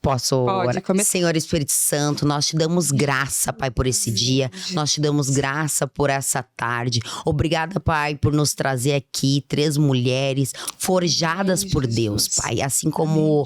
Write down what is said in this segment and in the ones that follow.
Posso orar? Começar. Senhor Espírito Santo, nós te damos graça, Pai, por esse dia. Nós te damos graça por essa tarde. Obrigada, Pai, por nos trazer aqui 3 mulheres forjadas por Deus, Pai. Assim como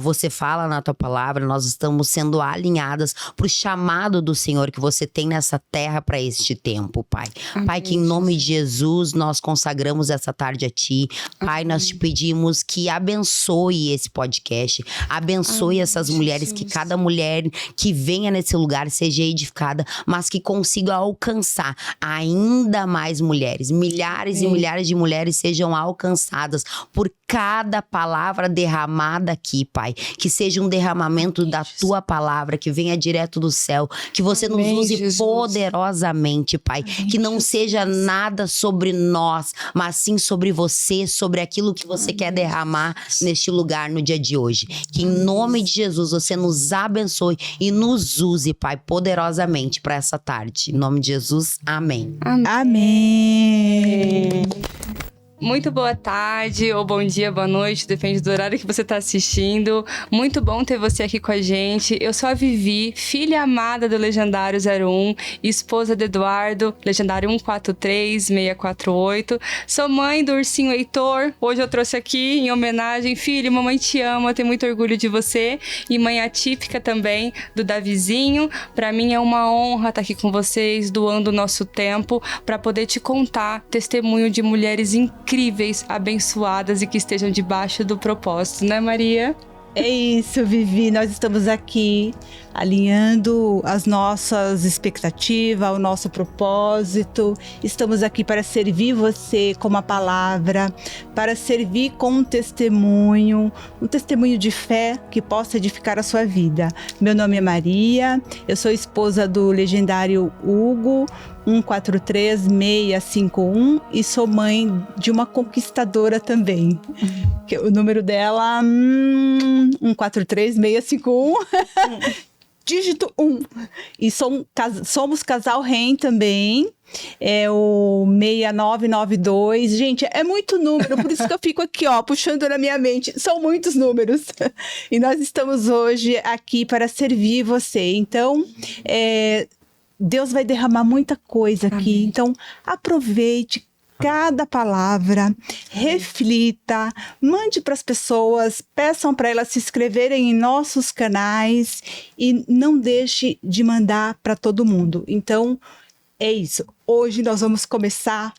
você fala na tua palavra, nós estamos sendo alinhadas pro chamado do Senhor que você tem nessa terra para este tempo, Pai. Pai, que em nome de Jesus nós consagramos essa tarde a Ti. Pai, nós te pedimos que abençoe esse podcast, abençoe essas mulheres, que cada mulher que venha nesse lugar seja edificada, mas que consiga alcançar ainda mais mulheres. Milhares e milhares de mulheres sejam alcançadas por cada palavra derramada aqui, Pai. Que seja um derramamento da Tua palavra, que venha direto do céu, que você nos use poderosamente, Pai. Que não seja nada sobre nós, mas sim sobre você, sobre aquilo que você quer derramar neste lugar no dia de hoje. Que em nome de Jesus você nos abençoe e nos use, Pai, poderosamente para essa tarde. Em nome de Jesus, amém. Amém. Muito boa tarde, ou bom dia, boa noite, depende do horário que você está assistindo. Muito bom ter você aqui com a gente. Eu sou a Vivi, filha amada do Legendário 01, esposa do Eduardo, Legendário 143648. Sou mãe do ursinho Heitor. Hoje eu trouxe aqui em homenagem, filho, mamãe te ama, tenho muito orgulho de você. E mãe atípica também do Davizinho. Para mim é uma honra estar aqui com vocês, doando o nosso tempo para poder te contar testemunho de mulheres incríveis, abençoadas e que estejam debaixo do propósito, né, Maria? É isso, Vivi. Nós estamos aqui alinhando as nossas expectativas, o nosso propósito. Estamos aqui para servir você com uma palavra, para servir com um testemunho de fé que possa edificar a sua vida. Meu nome é Maria, eu sou esposa do legendário Hugo, 143651, e sou mãe de uma conquistadora também. O número dela, 143651, dígito 1. E somos casal REM também, é o 6992. Gente, é muito número, por isso que eu fico aqui, puxando na minha mente. São muitos números. E nós estamos hoje aqui para servir você. Então, Deus vai derramar muita coisa aqui. Amém. Então, aproveite cada palavra, reflita, mande para as pessoas, peçam para elas se inscreverem em nossos canais e não deixe de mandar para todo mundo. Então, é isso. Hoje nós vamos começar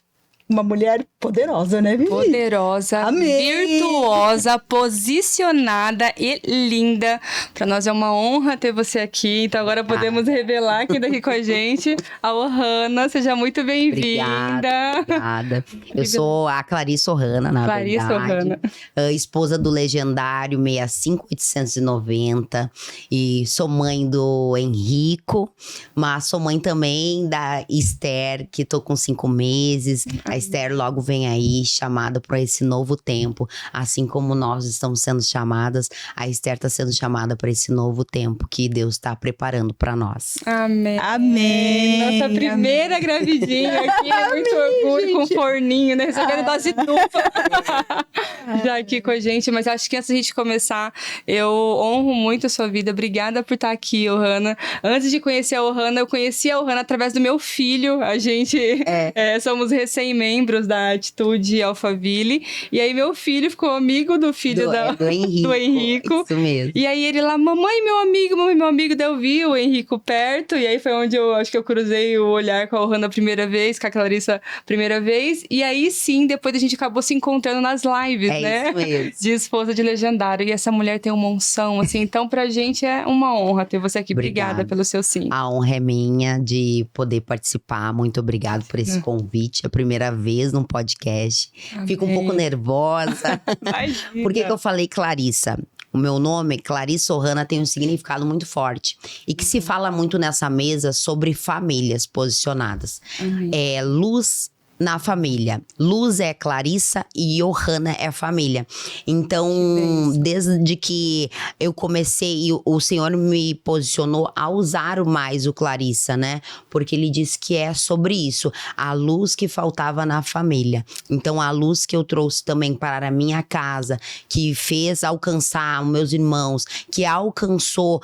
uma mulher poderosa, né, Vivi? Poderosa, amém, virtuosa, posicionada e linda. Para nós é uma honra ter você aqui. Então agora podemos revelar quem está aqui com a gente. A Ohana, seja muito bem-vinda. Obrigada. Eu sou a Clarissa Ohana, na verdade. Ohana. Esposa do legendário 65890. E sou mãe do Henrico, mas sou mãe também da Esther, que tô com 5 meses. A Esther logo vem aí, chamada para esse novo tempo. Assim como nós estamos sendo chamadas, a Esther está sendo chamada para esse novo tempo que Deus está preparando para nós. Amém. Amém. Nossa primeira gravidinha aqui, muito orgulho, com forninho, né? Recebendo dose dupla. Já aqui com a gente. Mas acho que antes da gente começar, eu honro muito a sua vida. Obrigada por estar aqui, Ohana. Antes de conhecer a Ohana, eu conheci a Ohana através do meu filho. A gente somos recém-membros da Atitude Alphaville. E aí meu filho ficou amigo do filho do Henrico. Isso mesmo. E aí ele lá, mamãe, meu amigo. Daí eu vi o Henrico perto. E aí foi onde eu acho que eu cruzei o olhar com a Ohana a primeira vez, com a Clarissa a primeira vez. E aí sim, depois a gente acabou se encontrando nas lives, né? Isso mesmo. De esposa de legendário. E essa mulher tem uma unção, assim. Então pra gente é uma honra ter você aqui. Obrigada pelo seu sim. A honra é minha de poder participar. Muito obrigado por esse convite. A primeira vez num podcast. Amém. Fico um pouco nervosa. Por que eu falei Clarissa? O meu nome, Clarissa Ohana, tem um significado muito forte. E que se fala muito nessa mesa sobre famílias posicionadas. É luz na família. Luz é Clarissa e Johanna é família. Então, desde que eu comecei, o Senhor me posicionou a usar mais o Clarissa, né? Porque ele disse que é sobre isso, a luz que faltava na família. Então, a luz que eu trouxe também para a minha casa, que fez alcançar os meus irmãos, que alcançou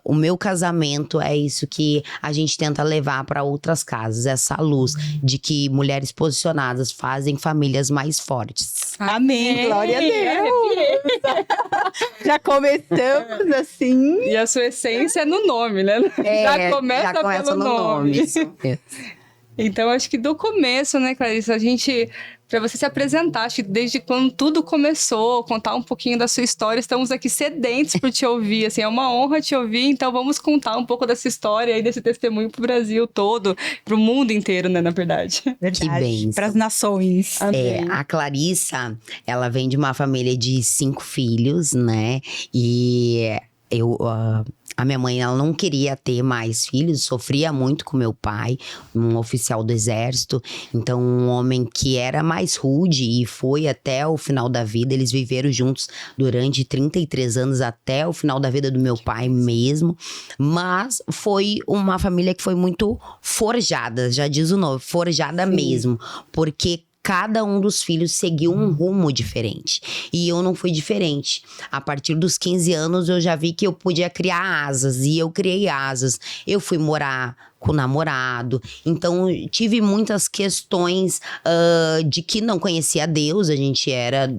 o meu casamento, é isso que a gente tenta levar para outras casas, essa luz de que mulheres posicionadas fazem famílias mais fortes. Amém, glória a Deus. Já começamos assim. E a sua essência é no nome, né? Já começa pelo no nome. Isso. Então, acho que do começo, né, Clarissa, para você se apresentar, acho que desde quando tudo começou, contar um pouquinho da sua história, estamos aqui sedentos por te ouvir, assim, é uma honra te ouvir, então vamos contar um pouco dessa história e desse testemunho pro Brasil todo, pro mundo inteiro, né, na verdade. Que bênção. Para as nações. A Clarissa, ela vem de uma família de 5 filhos, né, e a minha mãe, ela não queria ter mais filhos, sofria muito com meu pai, um oficial do exército. Então, um homem que era mais rude e foi até o final da vida. Eles viveram juntos durante 33 anos, até o final da vida do meu pai mesmo. Mas foi uma família que foi muito forjada, já diz o nome, forjada mesmo. Porque cada um dos filhos seguiu um rumo diferente. E eu não fui diferente. A partir dos 15 anos, eu já vi que eu podia criar asas. E eu criei asas. Eu fui morar com o namorado. Então, tive muitas questões de que não conhecia Deus. A gente era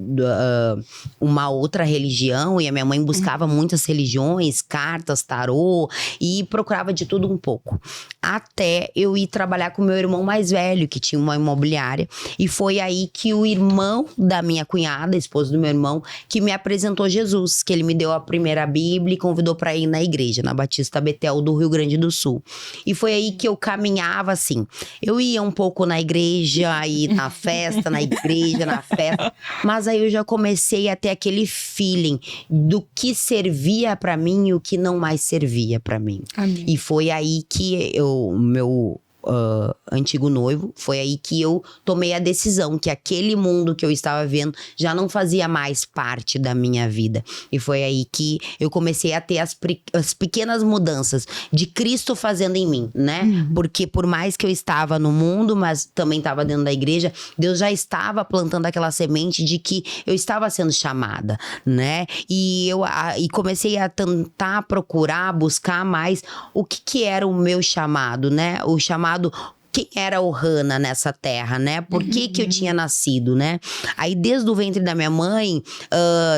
uma outra religião. E a minha mãe buscava muitas religiões, cartas, tarô. E procurava de tudo um pouco. Até eu ir trabalhar com meu irmão mais velho, que tinha uma imobiliária. E foi aí que o irmão da minha cunhada, esposo do meu irmão, que me apresentou Jesus. Que ele me deu a primeira Bíblia e convidou para ir na igreja, na Batista Betel do Rio Grande do Sul. E foi aí que eu caminhava assim. Eu ia um pouco na igreja, e na festa, na igreja, na festa. Mas aí eu já comecei a ter aquele feeling do que servia para mim e o que não mais servia para mim. Amém. E foi aí que meu antigo noivo, foi aí que eu tomei a decisão que aquele mundo que eu estava vendo já não fazia mais parte da minha vida. E foi aí que eu comecei a ter as pequenas mudanças de Cristo fazendo em mim, né? Porque por mais que eu estava no mundo, mas também estava dentro da igreja, Deus já estava plantando aquela semente de que eu estava sendo chamada, né? E comecei a tentar procurar, buscar mais o que era o meu chamado, né? O chamado, quem era Johanna nessa terra, né? Por que eu tinha nascido, né? Aí, desde o ventre da minha mãe,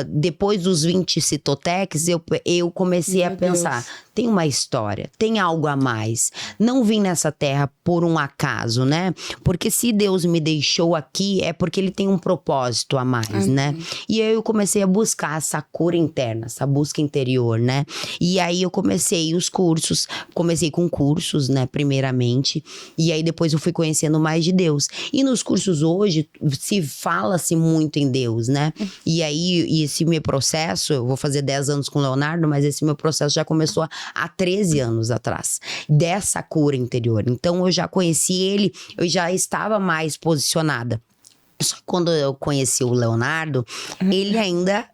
depois dos 20 citoteques, eu comecei a pensar, tem uma história, tem algo a mais. Não vim nessa terra por um acaso, né? Porque se Deus me deixou aqui, é porque Ele tem um propósito a mais, né? E aí eu comecei a buscar essa cura interna, essa busca interior, né? E aí eu comecei os cursos, comecei com cursos, né? Primeiramente, e aí depois eu fui conhecendo mais de Deus. E nos cursos hoje, fala-se muito em Deus, né? E aí, esse meu processo, eu vou fazer 10 anos com o Leonardo, mas esse meu processo já começou há 13 anos atrás, dessa cura interior. Então, eu já conheci ele, eu já estava mais posicionada. Só que quando eu conheci o Leonardo,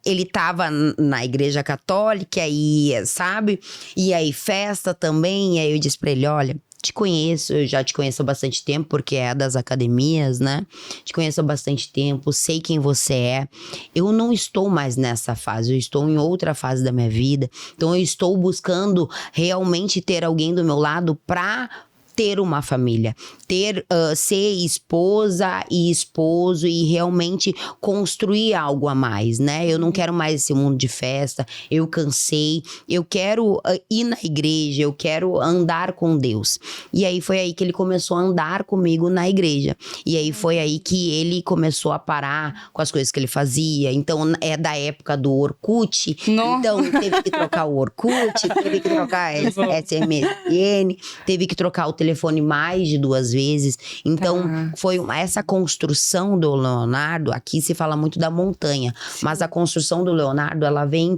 ele tava na igreja católica, aí, sabe? E aí, festa também, e aí eu disse pra ele, olha, te conheço, eu já te conheço há bastante tempo, porque é das academias, né? Te conheço há bastante tempo, sei quem você é. Eu não estou mais nessa fase, eu estou em outra fase da minha vida. Então, eu estou buscando realmente ter alguém do meu lado pra ter uma família, ser esposa e esposo e realmente construir algo a mais, né? Eu não quero mais esse mundo de festa, eu cansei, eu quero ir na igreja, eu quero andar com Deus. E aí foi aí que ele começou a andar comigo na igreja. E aí foi aí que ele começou a parar com as coisas que ele fazia. Então é da época do Orkut, então teve que trocar o Orkut, teve que trocar a SMSN, teve que trocar o telefone telefone mais de 2 vezes. Então, foi essa construção do Leonardo, aqui se fala muito da montanha, mas a construção do Leonardo, ela vem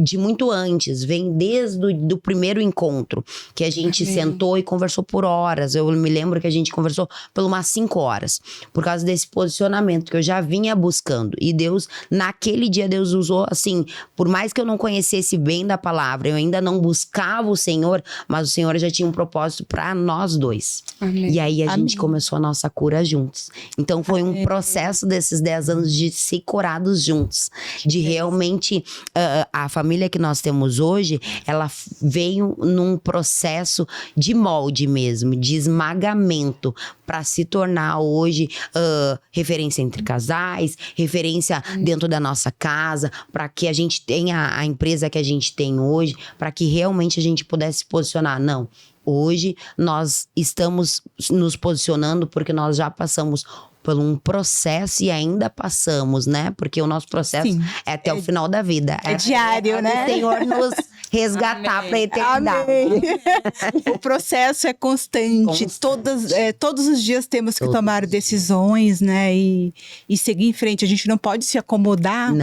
de muito antes, vem desde do primeiro encontro, que a gente sentou e conversou por horas. Eu me lembro que a gente conversou por umas 5 horas, por causa desse posicionamento que eu já vinha buscando. E Deus, naquele dia, Deus usou, assim, por mais que eu não conhecesse bem da palavra, eu ainda não buscava o Senhor, mas o Senhor já tinha um propósito para nós dois. Amém. E aí a gente começou a nossa cura juntos. Então foi um processo desses 10 anos de ser curados juntos, de realmente a família que nós temos hoje, ela veio num processo de molde mesmo, de esmagamento, para se tornar hoje referência entre casais, referência dentro da nossa casa, para que a gente tenha a empresa que a gente tem hoje, para que realmente a gente pudesse se posicionar. Não, hoje nós estamos nos posicionando porque nós já passamos por um processo e ainda passamos, né? Porque o nosso processo é até o final da vida. É diário, né? O Senhor nos resgatar para a eternidade. Amém. O processo é constante. Todos os dias temos que tomar decisões, né? E seguir em frente. A gente não pode se acomodar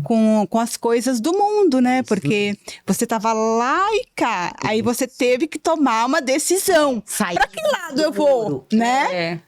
com as coisas do mundo, né? Porque você estava lá e cá. Aí você teve que tomar uma decisão. Para que lado eu vou, né?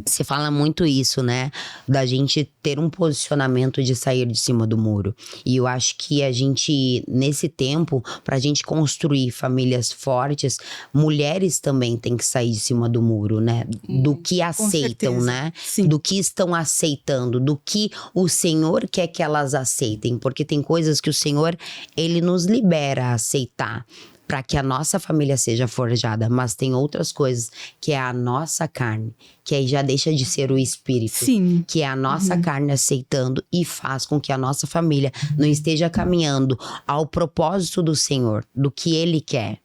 Você fala muito isso, né? Da gente ter um posicionamento de sair de cima do muro. E eu acho que a gente, nesse tempo, pra gente construir famílias fortes, mulheres também têm que sair de cima do muro, né? Do que aceitam, né? Sim. Do que estão aceitando, do que o Senhor quer que elas aceitem. Porque tem coisas que o Senhor, Ele nos libera a aceitar, para que a nossa família seja forjada, mas tem outras coisas que é a nossa carne, que aí já deixa de ser o espírito, Sim. que é a nossa carne aceitando e faz com que a nossa família não esteja caminhando ao propósito do Senhor, do que Ele quer.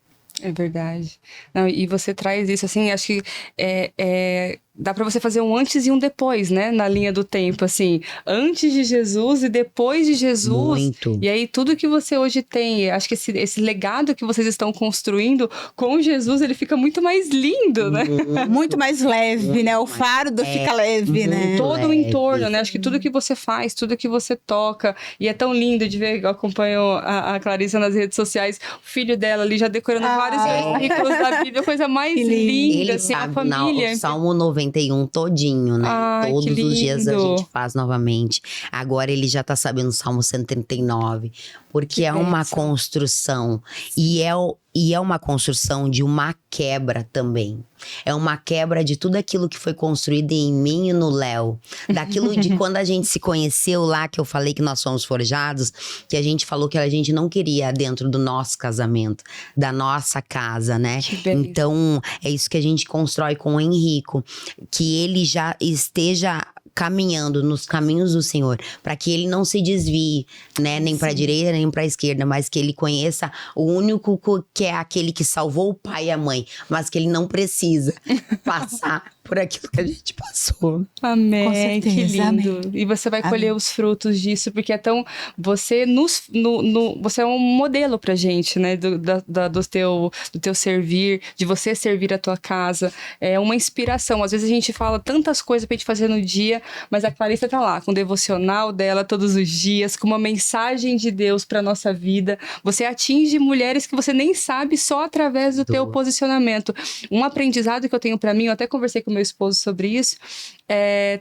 É verdade. Não, e você traz isso, assim, acho que dá pra você fazer um antes e um depois, né? Na linha do tempo, assim. Antes de Jesus e depois de Jesus. Muito. E aí, tudo que você hoje tem, acho que esse legado que vocês estão construindo com Jesus, ele fica muito mais lindo, né? Muito mais leve, né? O fardo fica leve, né? Todo o entorno, né? Acho que tudo que você faz, tudo que você toca. E é tão lindo de ver, eu acompanho a Clarissa nas redes sociais, o filho dela ali já decorando vários versículos da Bíblia, coisa mais linda, Ele assim, a sabe família. o Salmo 91 todinho, né? Todos os dias a gente faz novamente. Agora ele já tá sabendo o Salmo 139. Porque é uma construção. E é uma construção de uma quebra também. É uma quebra de tudo aquilo que foi construído em mim e no Léo. Daquilo de quando a gente se conheceu lá, que eu falei que nós fomos forjados, que a gente falou que a gente não queria dentro do nosso casamento, da nossa casa, né? Então, é isso que a gente constrói com o Henrico. Que ele já esteja caminhando nos caminhos do Senhor, para que ele não se desvie, né, nem para a direita nem para a esquerda, mas que ele conheça o único que é aquele que salvou o pai e a mãe, mas que ele não precisa passar por aquilo que a gente passou. Amém, Com certeza, que lindo. amém. E você vai colher os frutos disso, porque é tão... Você é um modelo pra gente, né? Do teu servir, de você servir a tua casa. É uma inspiração. Às vezes a gente fala tantas coisas pra gente fazer no dia, mas a Clarissa tá lá, com o devocional dela todos os dias, com uma mensagem de Deus pra nossa vida. Você atinge mulheres que você nem sabe só através do teu posicionamento. Um aprendizado que eu tenho pra mim, eu até conversei com meu esposo sobre isso,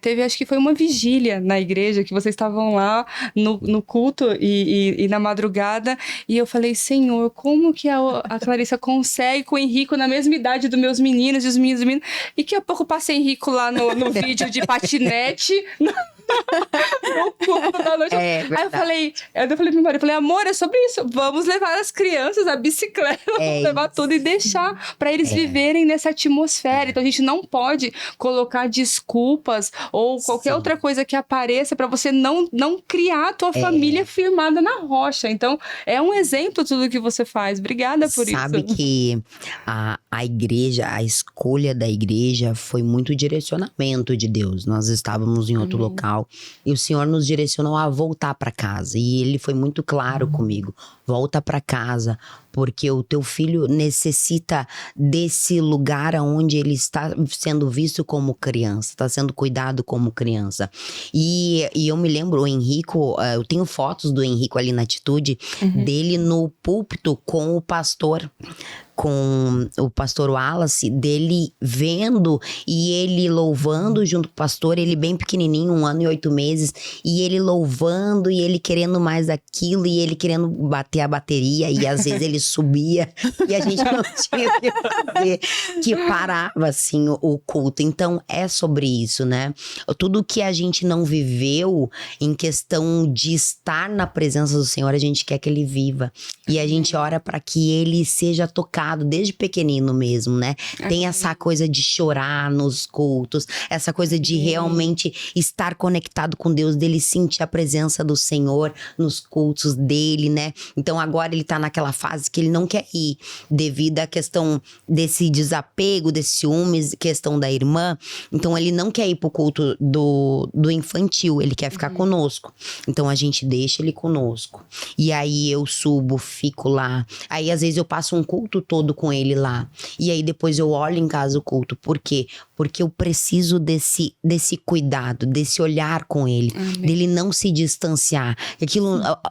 teve, acho que foi uma vigília na igreja, que vocês estavam lá no culto e na madrugada, e eu falei, Senhor, como que a Clarissa consegue com o Henrico na mesma idade dos meus meninos e os meninos, e que a pouco passa Henrico lá no vídeo de patinete, no culto da noite. Aí eu falei pro meu marido, amor, é sobre isso, vamos levar as crianças, a bicicleta, vamos levar tudo e deixar para eles viverem nessa atmosfera. Então a gente não pode colocar desculpas ou qualquer outra coisa que apareça para você não criar a tua família firmada na rocha. Então é um exemplo tudo que você faz. Obrigada por isso. Sabe que a igreja, a escolha da igreja foi muito direcionamento de Deus. Nós estávamos em outro local, casal. E o Senhor nos direcionou a voltar para casa. E Ele foi muito claro comigo. Volta para casa, porque o teu filho necessita desse lugar onde ele está sendo visto como criança, está sendo cuidado como criança. E eu me lembro, o Henrico, eu tenho fotos do Henrico ali na atitude, dele no púlpito com o pastor Wallace, dele vendo e ele louvando junto com o pastor, ele bem pequenininho, 1 ano e 8 meses, e ele louvando e ele querendo mais aquilo, e ele querendo bater a bateria, e às vezes ele subia e a gente não tinha o que fazer, que parava assim o culto. Então é sobre isso, né? Tudo que a gente não viveu em questão de estar na presença do Senhor, a gente quer que ele viva, e a gente ora para que ele seja tocado desde pequenino mesmo, né? Tem essa coisa de chorar nos cultos, essa coisa de realmente estar conectado com Deus, dele sentir a presença do Senhor nos cultos dele, né? Então agora ele tá naquela fase que ele não quer ir, devido à questão desse desapego, desse ciúmes, questão da irmã. Então ele não quer ir pro culto do infantil, ele quer ficar conosco. Então a gente deixa ele conosco. E aí eu subo, fico lá. Aí às vezes eu passo um culto todo com ele lá. E aí depois eu olho em casa o culto. Por quê? Porque eu preciso desse cuidado, desse olhar com ele, dele não se distanciar.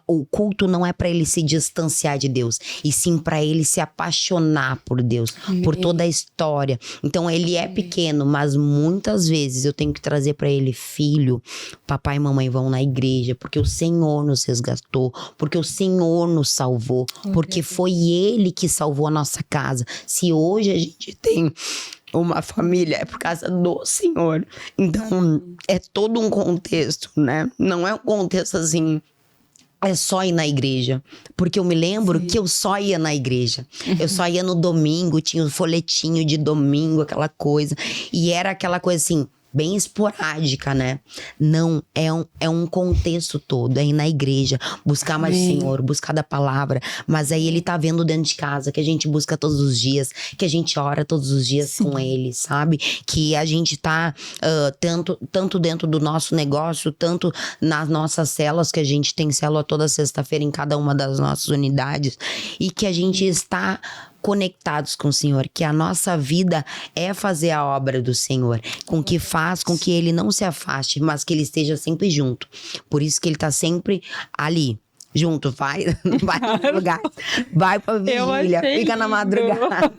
O culto não é para ele se distanciar de Deus, e sim para ele se apaixonar por Deus, por toda a história. Então ele é pequeno, mas muitas vezes eu tenho que trazer para ele: filho, papai e mamãe vão na igreja, porque o Senhor nos resgatou, porque o Senhor nos salvou, porque foi Ele que salvou a nossa casa. Se hoje a gente tem uma família, é por causa do Senhor. Então, é todo um contexto, né? Não é um contexto assim, é só ir na igreja. Porque eu me lembro que eu só ia na igreja. Eu só ia no domingo, tinha o folhetinho de domingo, aquela coisa. E era aquela coisa assim, bem esporádica, né? Não, é um contexto todo, é ir na igreja, buscar mais o Senhor, buscar da palavra, mas aí ele tá vendo dentro de casa, que a gente busca todos os dias, que a gente ora todos os dias com ele, sabe? Que a gente tá tanto dentro do nosso negócio, tanto nas nossas células, que a gente tem célula toda sexta-feira em cada uma das nossas unidades, e que a gente está conectados com o Senhor, que a nossa vida é fazer a obra do Senhor, com que faz com que ele não se afaste, mas que ele esteja sempre junto. Por isso que ele tá sempre ali, junto, vai pro lugar, vai pra vigília, fica na madrugada.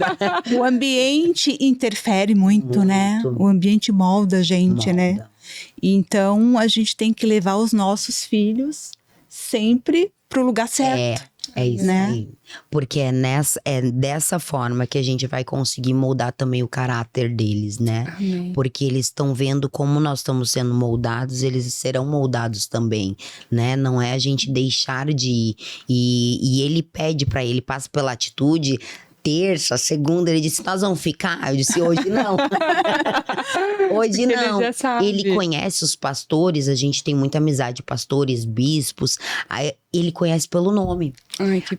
O ambiente interfere muito, né? O ambiente molda a gente, né? Então a gente tem que levar os nossos filhos sempre pro lugar certo. É isso, né? Aí. Porque é dessa forma que a gente vai conseguir moldar também o caráter deles, né? Amém. Porque eles estão vendo como nós estamos sendo moldados, eles serão moldados também, né? Não é a gente deixar de ir. E ele pede pra ele, passa pela atitude. Terça, segunda, ele disse: nós vamos ficar? Eu disse: hoje não. Hoje não. Ele conhece os pastores, a gente tem muita amizade, pastores, bispos. Ele conhece pelo nome.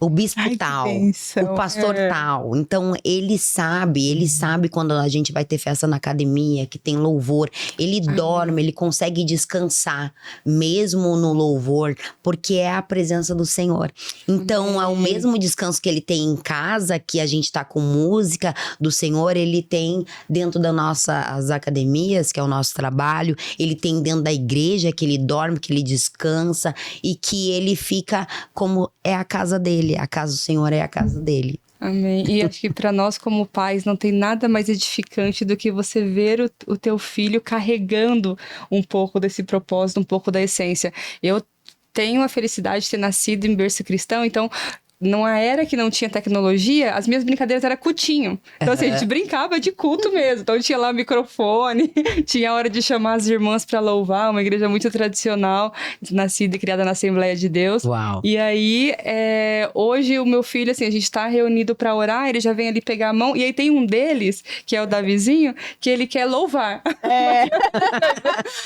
O bispo tal, o pastor tal. Então ele sabe quando a gente vai ter festa na academia, que tem louvor. Ele dorme, ele consegue descansar, mesmo no louvor, porque é a presença do Senhor. Então é o mesmo descanso que ele tem em casa, que a gente tá com música do Senhor, ele tem dentro das nossas academias, que é o nosso trabalho, ele tem dentro da igreja, que ele dorme, que ele descansa, e que ele fica como é a casa dele, a casa do Senhor é a casa dele. Amém. E acho que para nós como pais não tem nada mais edificante do que você ver o teu filho carregando um pouco desse propósito, um pouco da essência. Eu tenho a felicidade de ter nascido em berço cristão, então numa era que não tinha tecnologia, as minhas brincadeiras eram cutinho. Então, assim, a gente brincava de culto mesmo. Então, tinha lá o microfone, tinha a hora de chamar as irmãs para louvar, uma igreja muito tradicional, nascida e criada na Assembleia de Deus. Uau. E aí, hoje, o meu filho, assim, a gente tá reunido para orar, ele já vem ali pegar a mão, e aí tem um deles, que é o Davizinho, que ele quer louvar.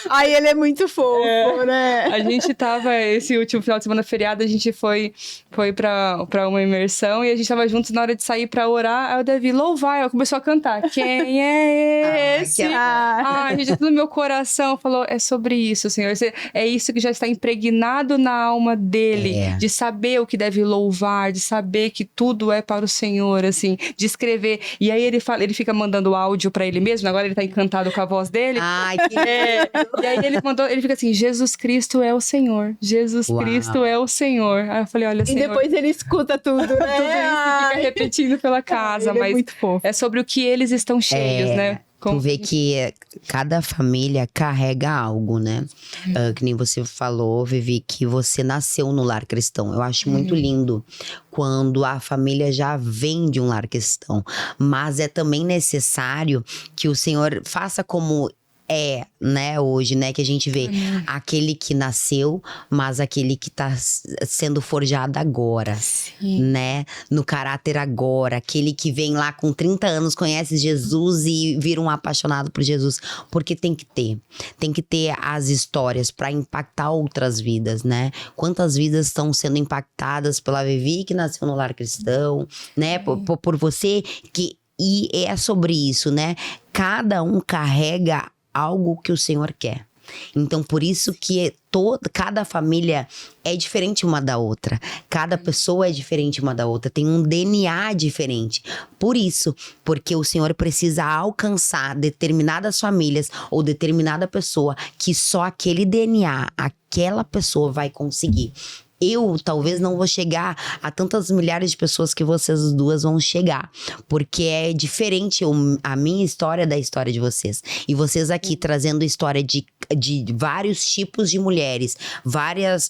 Aí ele é muito fofo, né? A gente tava, esse último final de semana feriado, a gente foi para pra uma imersão e a gente tava juntos na hora de sair pra orar. Aí o Davi, louvar, ela começou a cantar. Quem é esse? Gente, tudo no meu coração falou, é sobre isso, Senhor. É isso que já está impregnado na alma dele, de saber o que deve louvar, de saber que tudo é para o Senhor, assim, de escrever. E aí ele fica mandando áudio pra ele mesmo, agora ele tá encantado com a voz dele. Ai, que E aí ele fica assim, Jesus Cristo é o Senhor, Jesus Cristo é o Senhor. Aí eu falei, olha, Senhor... E depois ele escuta tudo, né? Tudo isso fica repetindo pela casa, ele mas é muito fofo. é sobre o que eles estão cheios, né? Tu vê que cada família carrega algo, né? Que nem você falou, Vivi, que você nasceu no lar cristão. Eu acho muito lindo quando a família já vem de um lar cristão. Mas é também necessário que o Senhor faça como né, hoje, né, que a gente vê aquele que nasceu, mas aquele que tá sendo forjado agora, né, no caráter agora, aquele que vem lá com 30 anos, conhece Jesus e vira um apaixonado por Jesus, porque tem que ter as histórias pra impactar outras vidas, né, quantas vidas estão sendo impactadas pela Vivi, que nasceu no lar cristão, né, por você, e é sobre isso, né, cada um carrega algo que o Senhor quer. Então, por isso que cada família é diferente uma da outra. Cada pessoa é diferente uma da outra. Tem um DNA diferente. Por isso, porque o Senhor precisa alcançar determinadas famílias ou determinada pessoa que só aquele DNA, aquela pessoa vai conseguir. Eu talvez não vou chegar a tantas milhares de pessoas que vocês duas vão chegar, porque é diferente a minha história da história de vocês. E vocês aqui trazendo história de vários tipos de mulheres, várias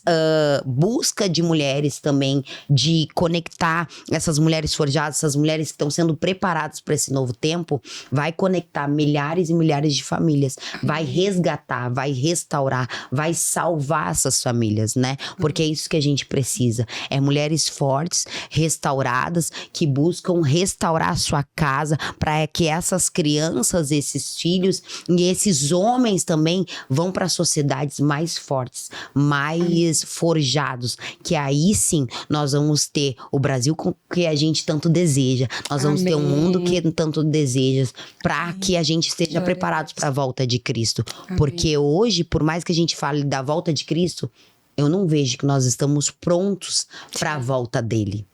busca de mulheres também, de conectar essas mulheres forjadas, essas mulheres que estão sendo preparadas para esse novo tempo, vai conectar milhares e milhares de famílias, vai resgatar, vai restaurar, vai salvar essas famílias, né? Porque é isso que a gente precisa, é mulheres fortes, restauradas, que buscam restaurar a sua casa, para que essas crianças, esses filhos e esses homens também vão para sociedades mais fortes, mais forjados, que aí sim nós vamos ter o Brasil que a gente tanto deseja, nós vamos ter um mundo que tanto deseja, para que a gente esteja preparados para a volta de Cristo. Porque hoje, por mais que a gente fale da volta de Cristo, eu não vejo que nós estamos prontos para a volta dele.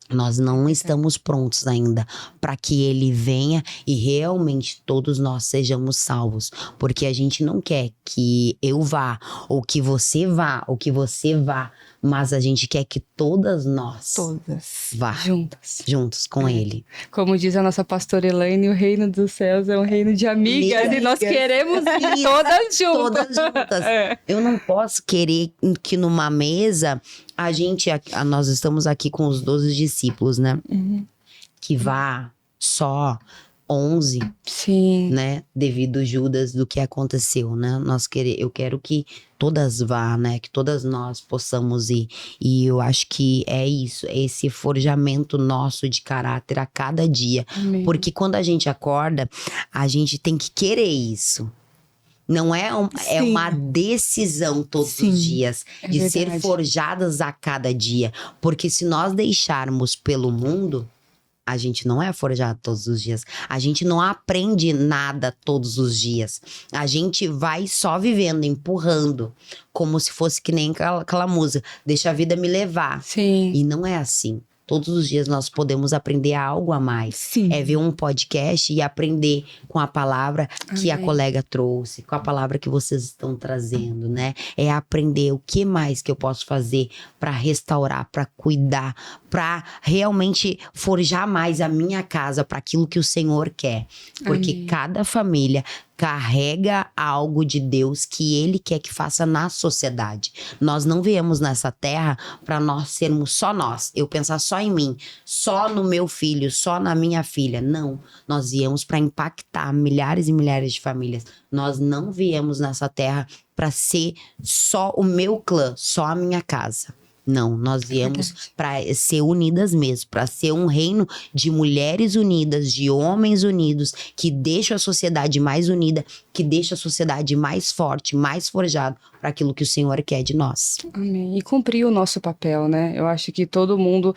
Nós não estamos prontos ainda para que ele venha e realmente todos nós sejamos salvos. Porque a gente não quer que eu vá, ou que você vá, mas a gente quer que todas nós vá juntos com ele. Como diz a nossa pastora Elaine, o reino dos céus é um reino de amigas e nós queremos ir todas juntas. Eu não posso querer que numa mesa nós estamos aqui com os 12 discípulos, né? Que vá só 11, né? Devido Judas do que aconteceu, né? Eu quero que todas vá, né? Que todas nós possamos ir. E eu acho que é isso, é esse forjamento nosso de caráter a cada dia. Porque quando a gente acorda, a gente tem que querer isso. Não é uma decisão todos os dias de ser forjadas a cada dia. Porque se nós deixarmos pelo mundo, a gente não é forjado todos os dias. A gente não aprende nada todos os dias. A gente vai só vivendo, empurrando, como se fosse que nem aquela música, deixa a vida me levar. E não é assim. Todos os dias nós podemos aprender algo a mais. É ver um podcast e aprender com a palavra que a colega trouxe, com a palavra que vocês estão trazendo, né? É aprender o que mais que eu posso fazer para restaurar, para cuidar, para realmente forjar mais a minha casa para aquilo que o Senhor quer. Porque cada família carrega algo de Deus que Ele quer que faça na sociedade. Nós não viemos nessa terra para nós sermos só nós. Eu pensar só em mim, só no meu filho, só na minha filha. Não, nós viemos para impactar milhares e milhares de famílias. Nós não viemos nessa terra para ser só o meu clã, só a minha casa. Não, nós viemos para ser unidas mesmo, para ser um reino de mulheres unidas, de homens unidos, que deixa a sociedade mais unida, que deixa a sociedade mais forte, mais forjada para aquilo que o Senhor quer de nós. Amém. E cumprir o nosso papel, né? Eu acho que todo mundo,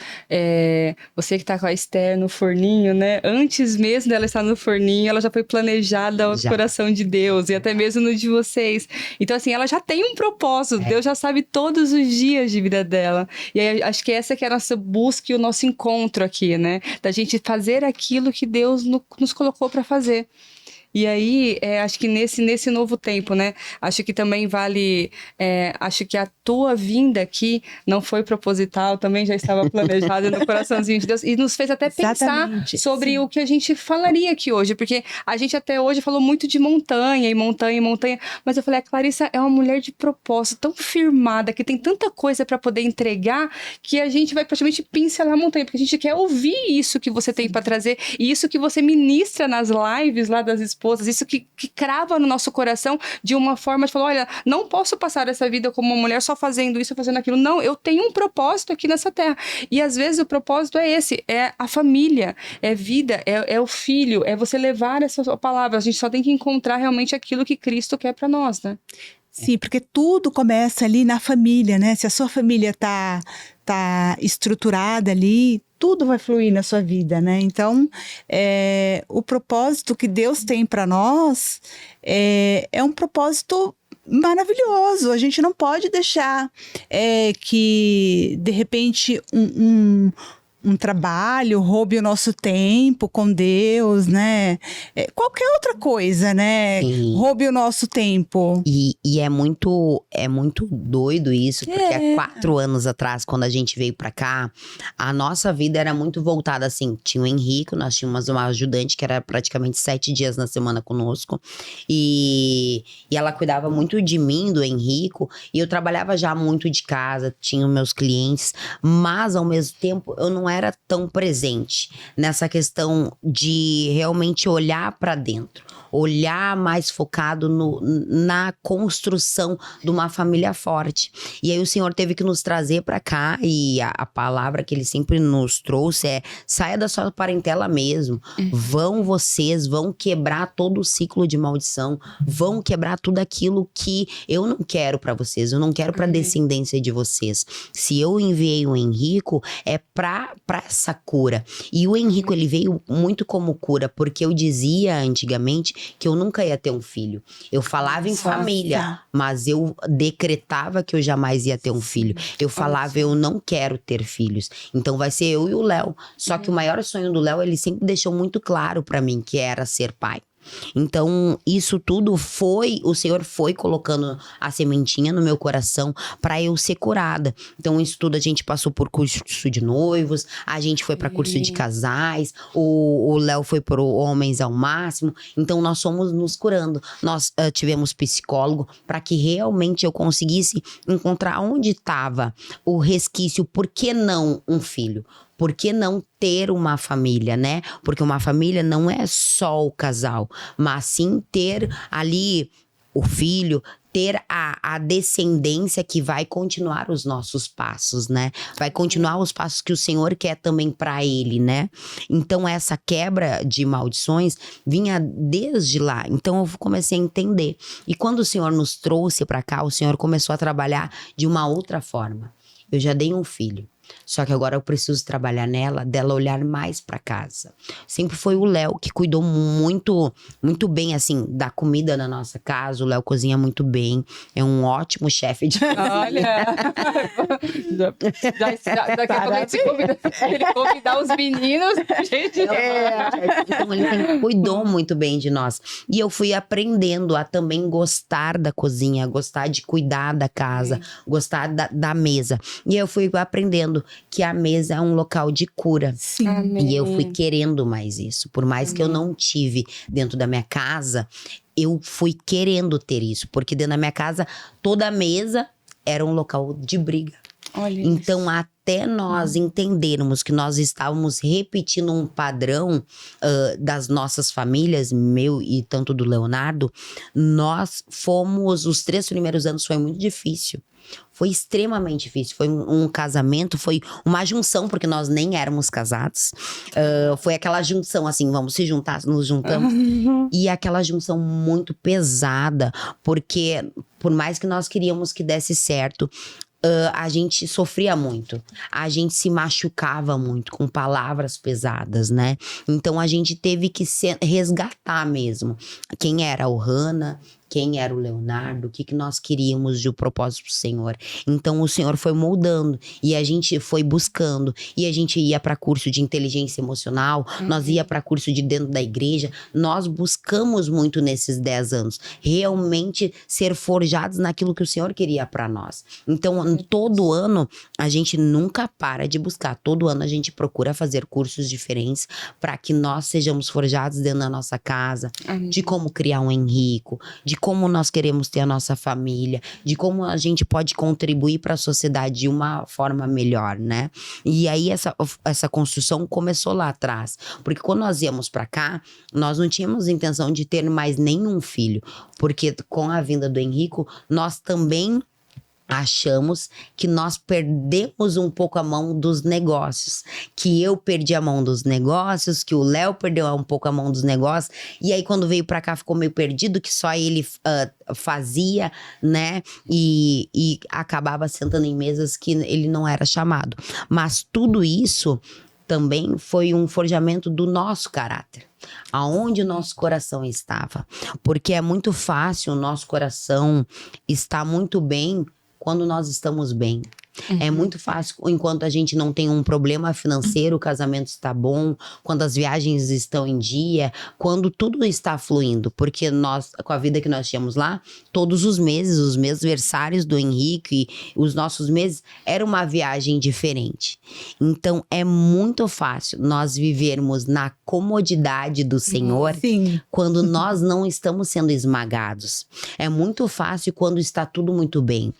você que tá com a Esther no forninho, né? Antes mesmo dela estar no forninho, ela já foi planejada ao coração de Deus e até mesmo no de vocês. Então, assim, ela já tem um propósito. Deus já sabe todos os dias de vida dela. E aí, acho que essa que é a nossa busca e o nosso encontro aqui, né? Da gente fazer aquilo que Deus nos colocou para fazer. E aí, acho que nesse novo tempo, né? Acho que também vale... acho que a tua vinda aqui não foi proposital, também já estava planejada no coraçãozinho de Deus. E nos fez até pensar sobre o que a gente falaria aqui hoje. Porque a gente até hoje falou muito de montanha, e montanha, e montanha. Mas eu falei, a Clarissa é uma mulher de propósito, tão firmada, que tem tanta coisa para poder entregar, que a gente vai praticamente pincelar a montanha. Porque a gente quer ouvir isso que você tem para trazer. E isso que você ministra nas lives lá das esposas. Isso que crava no nosso coração de uma forma de falar, olha, não posso passar essa vida como uma mulher só fazendo isso, fazendo aquilo. Não, eu tenho um propósito aqui nessa terra. E às vezes o propósito é esse, é a família, é vida, é o filho, é você levar essa palavra. A gente só tem que encontrar realmente aquilo que Cristo quer para nós, né? Sim, porque tudo começa ali na família, né? Se a sua família tá estruturada ali, tudo vai fluir na sua vida, né? Então, o propósito que Deus tem para nós é um propósito maravilhoso. A gente não pode deixar que, de repente, um trabalho roube o nosso tempo com Deus, né? Qualquer outra coisa, né? Sim. Roube o nosso tempo. E é muito doido isso, porque há 4 anos atrás, quando a gente veio pra cá, a nossa vida era muito voltada assim. Tinha o Henrico, nós tínhamos uma ajudante que era praticamente 7 dias na semana conosco. E ela cuidava muito de mim, do Henrico, e eu trabalhava já muito de casa, tinha meus clientes, mas ao mesmo tempo eu não era tão presente nessa questão de realmente olhar pra dentro, olhar mais focado na construção de uma família forte. E aí o Senhor teve que nos trazer pra cá, e a palavra que Ele sempre nos trouxe é: saia da sua parentela mesmo, vocês vão quebrar todo o ciclo de maldição, vão quebrar tudo aquilo que eu não quero pra vocês, eu não quero pra descendência de vocês. Se eu enviei o Henrico, é pra essa cura. E o Henrico, ele veio muito como cura, porque eu dizia antigamente que eu nunca ia ter um filho. Eu falava em família, mas eu decretava que eu jamais ia ter um filho. Eu falava, eu não quero ter filhos. Então vai ser eu e o Léo. Só que o maior sonho do Léo, ele sempre deixou muito claro pra mim, que era ser pai. Então, isso tudo o Senhor foi colocando a sementinha no meu coração para eu ser curada. Então, isso tudo a gente passou por curso de noivos, a gente foi para curso de casais, o Léo foi para Homens ao Máximo. Então, nós fomos nos curando. Nós tivemos psicólogo para que realmente eu conseguisse encontrar onde estava o resquício. Por que não um filho? Por que não ter uma família, né? Porque uma família não é só o casal, mas sim ter ali o filho, ter a descendência que vai continuar os nossos passos, né? Vai continuar os passos que o Senhor quer também para ele, né? Então, essa quebra de maldições vinha desde lá. Então, eu comecei a entender. E quando o Senhor nos trouxe para cá, o Senhor começou a trabalhar de uma outra forma. Eu já dei um filho. Só que agora eu preciso trabalhar dela olhar mais pra casa. Sempre foi o Léo que cuidou muito, muito bem, assim, da comida na nossa casa. O Léo cozinha muito bem, é um ótimo chefe de cozinha. Olha, daqui a pouco ele convidar os meninos, gente. Então ele cuidou muito bem de nós. E eu fui aprendendo a também gostar da cozinha, gostar de cuidar da casa, gostar da mesa. E eu fui aprendendo que a mesa é um local de cura. Sim. Amém. E eu fui querendo mais isso. Por mais que eu não tive dentro da minha casa, eu fui querendo ter isso. Porque dentro da minha casa, toda a mesa era um local de briga. Olha Então, isso. até nós entendermos que nós estávamos repetindo um padrão das nossas famílias, meu e tanto do Leonardo, nós fomos, os 3 primeiros anos foi muito difícil. foi extremamente difícil. Foi um casamento, foi uma junção, porque nós nem éramos casados. Foi aquela junção, assim, vamos se juntar, nos juntamos. E aquela junção muito pesada, porque por mais que nós queríamos que desse certo, a gente sofria muito, a gente se machucava muito com palavras pesadas, né? Então a gente teve que resgatar mesmo quem era o Hannah, quem era o Leonardo, o que nós queríamos de um propósito do Senhor. Então o Senhor foi moldando e a gente foi buscando. E a gente ia para curso de inteligência emocional, nós ia para curso de dentro da igreja. Nós buscamos muito nesses 10 anos, realmente ser forjados naquilo que o Senhor queria para nós. Então todo ano a gente nunca para de buscar. Todo ano a gente procura fazer cursos diferentes para que nós sejamos forjados dentro da nossa casa, de como criar um Henrico, de como nós queremos ter a nossa família, de como a gente pode contribuir para a sociedade de uma forma melhor, né? E aí essa construção começou lá atrás, porque quando nós íamos para cá, nós não tínhamos intenção de ter mais nenhum filho, porque com a vinda do Henrico, nós também achamos que nós perdemos um pouco a mão dos negócios, que eu perdi a mão dos negócios, que o Léo perdeu um pouco a mão dos negócios, e aí quando veio pra cá ficou meio perdido, que só ele fazia, né, e acabava sentando em mesas que ele não era chamado. Mas tudo isso também foi um forjamento do nosso caráter, aonde o nosso coração estava, porque é muito fácil o nosso coração estar muito bem quando nós estamos bem. É muito fácil, enquanto a gente não tem um problema financeiro, o casamento está bom, quando as viagens estão em dia, quando tudo está fluindo, porque nós, com a vida que nós tínhamos lá, todos os mêsversários do Henrique, os nossos meses, era uma viagem diferente. Então, é muito fácil nós vivermos na comodidade do Senhor, Sim. quando nós não estamos sendo esmagados. É muito fácil quando está tudo muito bem.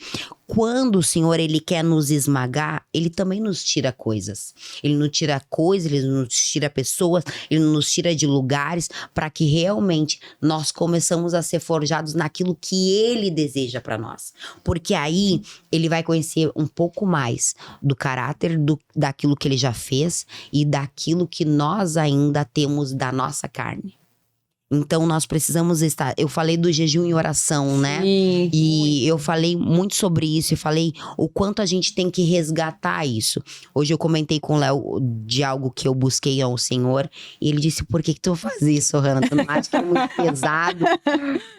Quando o Senhor, ele quer nos esmagar, ele também nos tira coisas. Ele nos tira coisas, ele nos tira pessoas, ele nos tira de lugares para que realmente nós começamos a ser forjados naquilo que ele deseja para nós. Porque aí ele vai conhecer um pouco mais do caráter, daquilo que ele já fez e daquilo que nós ainda temos da nossa carne. Então, nós precisamos estar... Eu falei do jejum e oração, né? Sim. E eu falei muito sobre isso. E falei o quanto a gente tem que resgatar isso. Hoje eu comentei com o Léo de algo que eu busquei ao Senhor. E ele disse, por que tu faz isso, Hannah? Tu não acha que é muito pesado?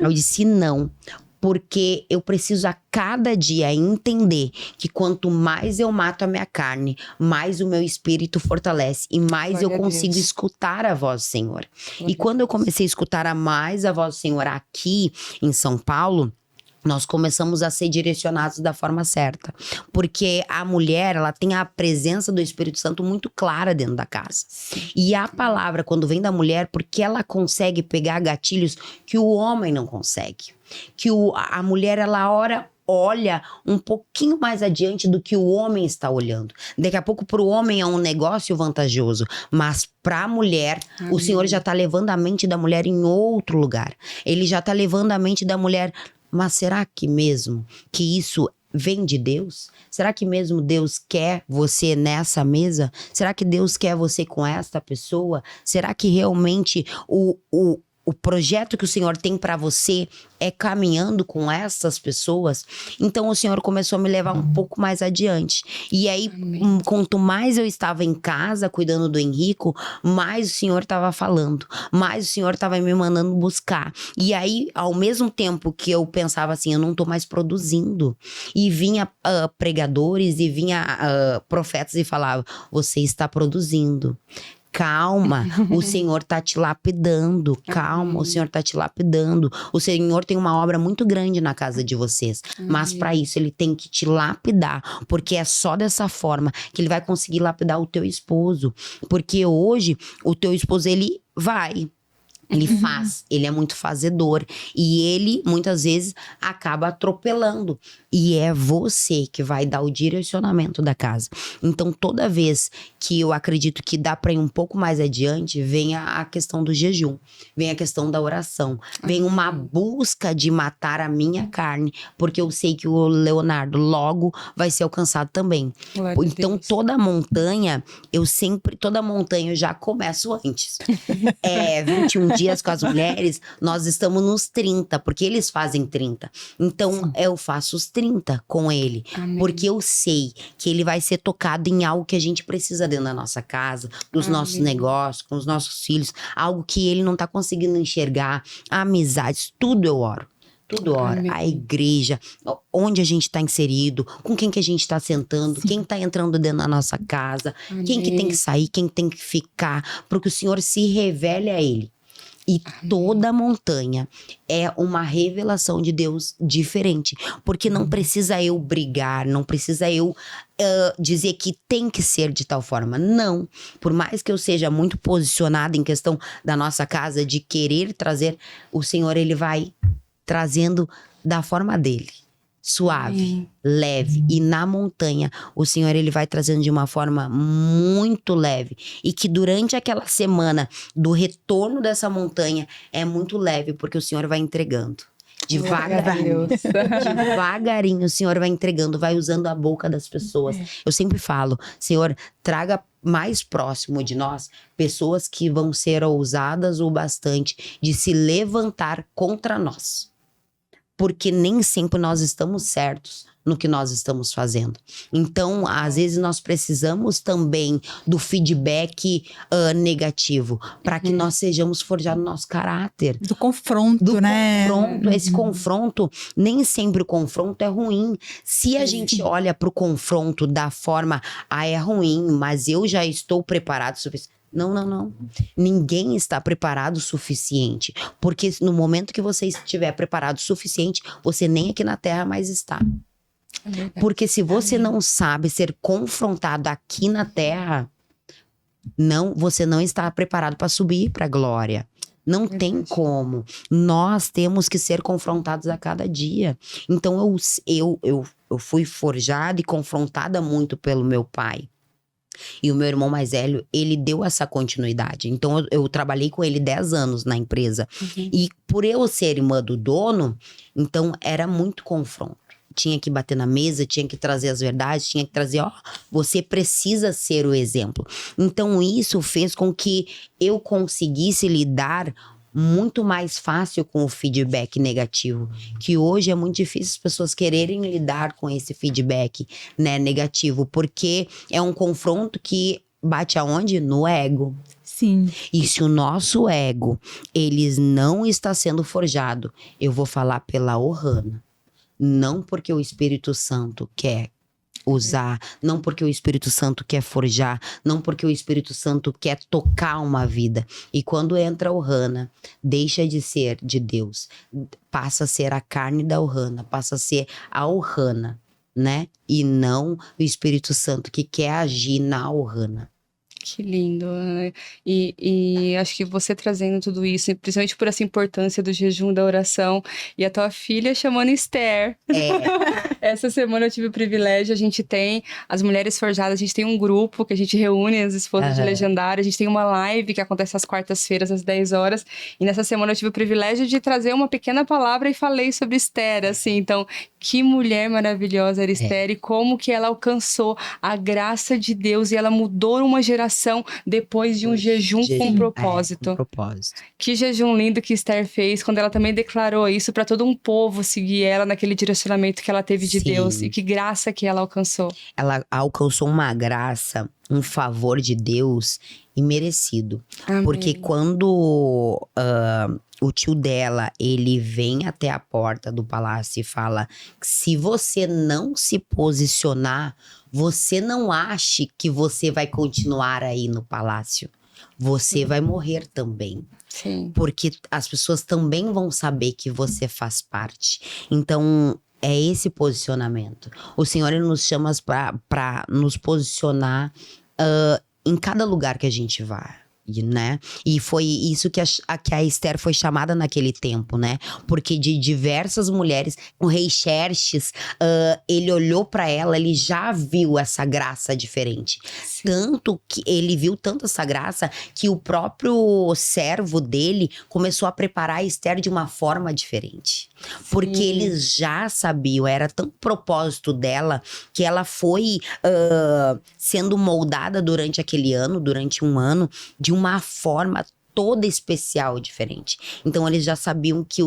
Eu disse, não. Porque eu preciso a cada dia entender que quanto mais eu mato a minha carne, mais o meu espírito fortalece e mais eu consigo escutar a voz do Senhor. E quando eu comecei a escutar mais a voz do Senhor aqui em São Paulo, nós começamos a ser direcionados da forma certa. Porque a mulher, ela tem a presença do Espírito Santo muito clara dentro da casa. E a palavra, quando vem da mulher, porque ela consegue pegar gatilhos que o homem não consegue. Que a mulher, ela olha um pouquinho mais adiante do que o homem está olhando. Daqui a pouco para o homem é um negócio vantajoso, mas para a mulher, o Senhor já está levando a mente da mulher em outro lugar. Ele já está levando a mente da mulher, mas será que mesmo que isso vem de Deus? Será que mesmo Deus quer você nessa mesa? Será que Deus quer você com esta pessoa? Será que realmente o projeto que o Senhor tem para você é caminhando com essas pessoas? Então o Senhor começou a me levar um pouco mais adiante. E aí, quanto mais eu estava em casa cuidando do Henrico, mais o Senhor estava falando, mais o Senhor estava me mandando buscar. E aí, ao mesmo tempo que eu pensava assim, eu não tô mais produzindo. E vinha pregadores e vinha profetas e falava, você está produzindo. Calma, o Senhor tá te lapidando. Calma, o Senhor tá te lapidando. O Senhor tem uma obra muito grande na casa de vocês. Mas para isso, ele tem que te lapidar. Porque é só dessa forma que ele vai conseguir lapidar o teu esposo. Porque hoje, o teu esposo, ele vai Ele faz, ele é muito fazedor. E ele, muitas vezes, acaba atropelando. E é você que vai dar o direcionamento da casa. Então, toda vez que eu acredito que dá para ir um pouco mais adiante, vem a questão do jejum. Vem a questão da oração. Vem uma busca de matar a minha carne. Porque eu sei que o Leonardo logo vai ser alcançado também. Glória a Então, Deus. toda montanha, toda montanha eu já começo antes. 21 dias com as mulheres, nós estamos nos 30, porque eles fazem 30. Então, eu faço os 30 com ele. Amém. Porque eu sei que ele vai ser tocado em algo que a gente precisa dentro da nossa casa, dos nossos negócios, com os nossos filhos, algo que ele não tá conseguindo enxergar, amizades, tudo eu oro. Tudo ora. Amém. A igreja, onde a gente está inserido, com quem que a gente está sentando, quem está entrando dentro da nossa casa, quem que tem que sair, quem tem que ficar, para que o Senhor se revele a ele. E toda montanha é uma revelação de Deus diferente. Porque não precisa eu brigar, não precisa eu dizer que tem que ser de tal forma. Não. Por mais que eu seja muito posicionada em questão da nossa casa, de querer trazer, o Senhor, ele vai trazendo da forma dele. Suave, leve. E na montanha, o Senhor, ele vai trazendo de uma forma muito leve. E que durante aquela semana do retorno dessa montanha, é muito leve, porque o Senhor vai entregando. Devagarinho. Devagarinho, o Senhor vai entregando, vai usando a boca das pessoas. Eu sempre falo, Senhor, traga mais próximo de nós pessoas que vão ser ousadas o bastante de se levantar contra nós. Porque nem sempre nós estamos certos no que nós estamos fazendo. Então, às vezes, nós precisamos também do feedback negativo, para que nós sejamos forjados no nosso caráter. Do confronto, né? Esse confronto, nem sempre o confronto é ruim. Se a gente olha para o confronto da forma, é ruim, mas eu já estou preparado o suficiente. Não. Ninguém está preparado o suficiente. Porque no momento que você estiver preparado o suficiente, você nem aqui na Terra mais está. Porque se você não sabe ser confrontado aqui na Terra, você não está preparado para subir para a glória. Não tem como. Nós temos que ser confrontados a cada dia. Então eu fui forjada e confrontada muito pelo meu pai. E o meu irmão mais velho, ele deu essa continuidade. Então, eu trabalhei com ele 10 anos na empresa. E por eu ser irmã do dono, então era muito confronto. Tinha que bater na mesa, tinha que trazer as verdades, tinha que trazer, você precisa ser o exemplo. Então, isso fez com que eu conseguisse lidar muito mais fácil com o feedback negativo, que hoje é muito difícil as pessoas quererem lidar com esse feedback, né, negativo, porque é um confronto que bate aonde? No ego. Sim. E se o nosso ego, ele não está sendo forjado, eu vou falar pela Ohana, não porque o Espírito Santo quer usar, não porque o Espírito Santo quer forjar, não porque o Espírito Santo quer tocar uma vida. E quando entra a Ohana, deixa de ser de Deus, passa a ser a carne da Ohana, passa a ser a Ohana, né? E não o Espírito Santo que quer agir na Ohana. Que lindo, né? E acho que você trazendo tudo isso, principalmente por essa importância do jejum, da oração, e a tua filha chamando Esther. Essa semana eu tive o privilégio, a gente tem as Mulheres Forjadas, a gente tem um grupo que a gente reúne as esposas de Legendária, a gente tem uma live que acontece às quartas-feiras, às 10 horas, e nessa semana eu tive o privilégio de trazer uma pequena palavra e falei sobre Esther, assim, então, que mulher maravilhosa era Esther, e como que ela alcançou a graça de Deus, e ela mudou uma geração depois de um jejum com propósito. Com propósito. Que jejum lindo que Esther fez, quando ela também declarou isso para todo um povo seguir ela naquele direcionamento que ela teve de Deus, e que graça que ela alcançou. Ela alcançou uma graça, um favor de Deus imerecido. Amém. Porque quando o tio dela, ele vem até a porta do palácio e fala: se você não se posicionar, você não ache que você vai continuar aí no palácio. Você vai morrer também. Sim. Porque as pessoas também vão saber que você faz parte. Então, é esse posicionamento. O Senhor, ele nos chama para nos posicionar em cada lugar que a gente vai. né? E foi isso que a Esther foi chamada naquele tempo, né? Porque de diversas mulheres, o rei Xerxes, ele olhou para ela, ele já viu essa graça diferente. Sim. Tanto que ele viu tanto essa graça que o próprio servo dele começou a preparar a Esther de uma forma diferente. Porque eles já sabiam, era tão propósito dela, que ela foi sendo moldada durante aquele ano, durante um ano, de uma forma toda especial, diferente. Então eles já sabiam que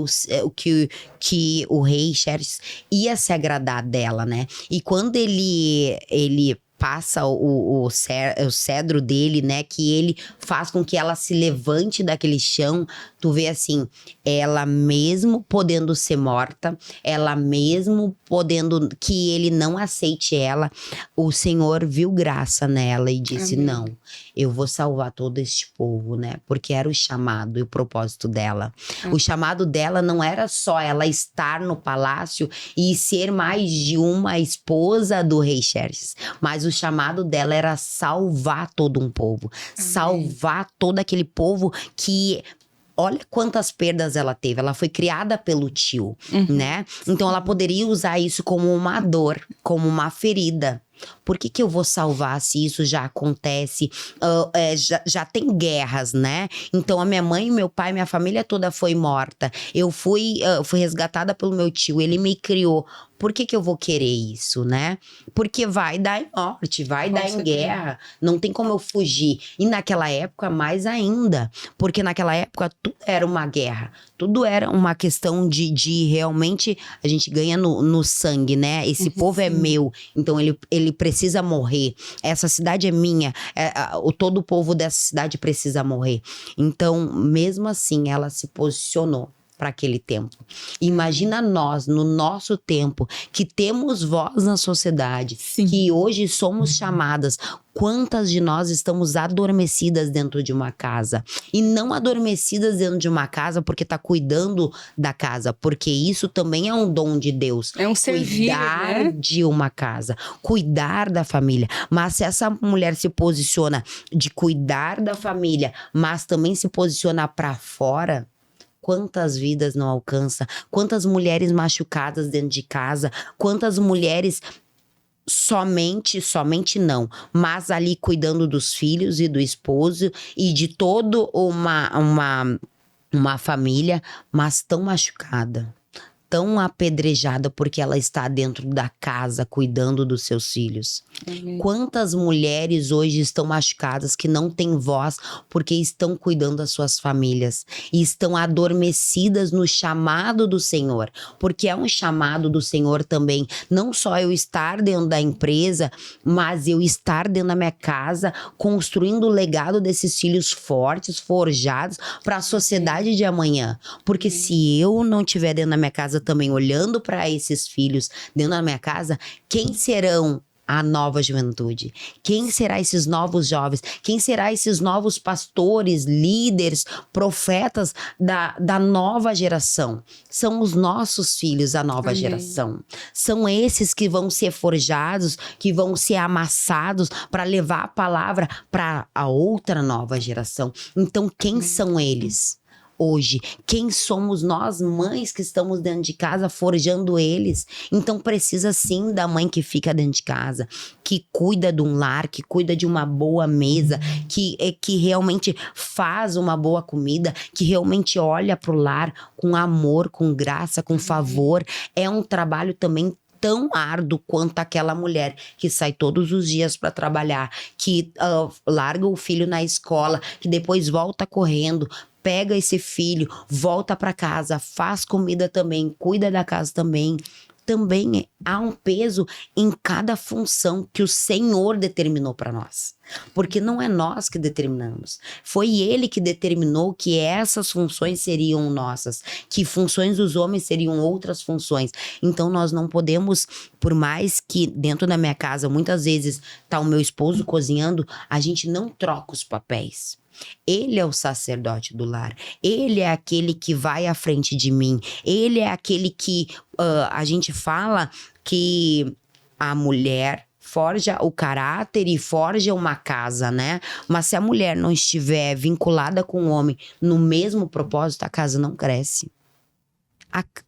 o rei Xerxes ia se agradar dela, né? E quando ele passa o cedro dele, né? Que ele faz com que ela se levante daquele chão. Tu vê assim, ela mesmo podendo ser morta, ela mesmo podendo que ele não aceite ela, o Senhor viu graça nela e disse, Amém. não, eu vou salvar todo este povo, né? Porque era o chamado e o propósito dela. O chamado dela não era só ela estar no palácio e ser mais de uma esposa do rei Xerxes, mas o chamado dela era salvar todo um povo, salvar todo aquele povo que... Olha quantas perdas ela teve. Ela foi criada pelo tio, né? Então ela poderia usar isso como uma dor, como uma ferida. Por que eu vou salvar se isso já acontece? Já tem guerras, né? Então a minha mãe, meu pai, minha família toda foi morta. Eu fui resgatada pelo meu tio, ele me criou. Por que eu vou querer isso, né? Porque vai dar em morte, vai dar em guerra. Não tem como eu fugir. E naquela época, mais ainda. Porque naquela época, tudo era uma guerra. Tudo era uma questão de realmente... A gente ganha no sangue, né? Esse povo é meu. Então, ele precisa morrer. Essa cidade é minha. Todo o povo dessa cidade precisa morrer. Então, mesmo assim, ela se posicionou para aquele tempo. Imagina nós, no nosso tempo, que temos voz na sociedade, que hoje somos chamadas. Quantas de nós estamos adormecidas dentro de uma casa? E não adormecidas dentro de uma casa porque tá cuidando da casa, porque isso também é um dom de Deus. É um servir, cuidar, né? de uma casa, cuidar da família. Mas se essa mulher se posiciona de cuidar da família, mas também se posiciona para fora, quantas vidas não alcança? Quantas mulheres machucadas dentro de casa? Quantas mulheres somente não, mas ali cuidando dos filhos e do esposo e de toda uma família, mas tão machucada, tão apedrejada porque ela está dentro da casa cuidando dos seus filhos. Quantas mulheres hoje estão machucadas que não têm voz porque estão cuidando das suas famílias e estão adormecidas no chamado do Senhor, porque é um chamado do Senhor também, não só eu estar dentro da empresa, mas eu estar dentro da minha casa construindo o legado desses filhos fortes, forjados para a sociedade de amanhã, porque se eu não estiver dentro da minha casa também olhando para esses filhos dentro da minha casa, quem serão a nova juventude? Quem será esses novos jovens? Quem será esses novos pastores, líderes, profetas da nova geração? São os nossos filhos, a nova geração. São esses que vão ser forjados, que vão ser amassados para levar a palavra para a outra nova geração. Então, quem são eles? Hoje, quem somos nós, mães que estamos dentro de casa forjando eles? Então precisa sim da mãe que fica dentro de casa, que cuida de um lar, que cuida de uma boa mesa, que realmente faz uma boa comida, que realmente olha pro lar com amor, com graça, com favor. É um trabalho também tão árduo quanto aquela mulher que sai todos os dias para trabalhar, que larga o filho na escola, que depois volta correndo, pega esse filho, volta para casa, faz comida também, cuida da casa também. Também há um peso em cada função que o Senhor determinou para nós. Porque não é nós que determinamos. Foi Ele que determinou que essas funções seriam nossas, que funções dos homens seriam outras funções. Então nós não podemos, por mais que dentro da minha casa muitas vezes tá o meu esposo cozinhando, a gente não troca os papéis. Ele é o sacerdote do lar, ele é aquele que vai à frente de mim, ele é aquele que a gente fala que a mulher forja o caráter e forja uma casa, né? Mas se a mulher não estiver vinculada com o homem no mesmo propósito, a casa não cresce.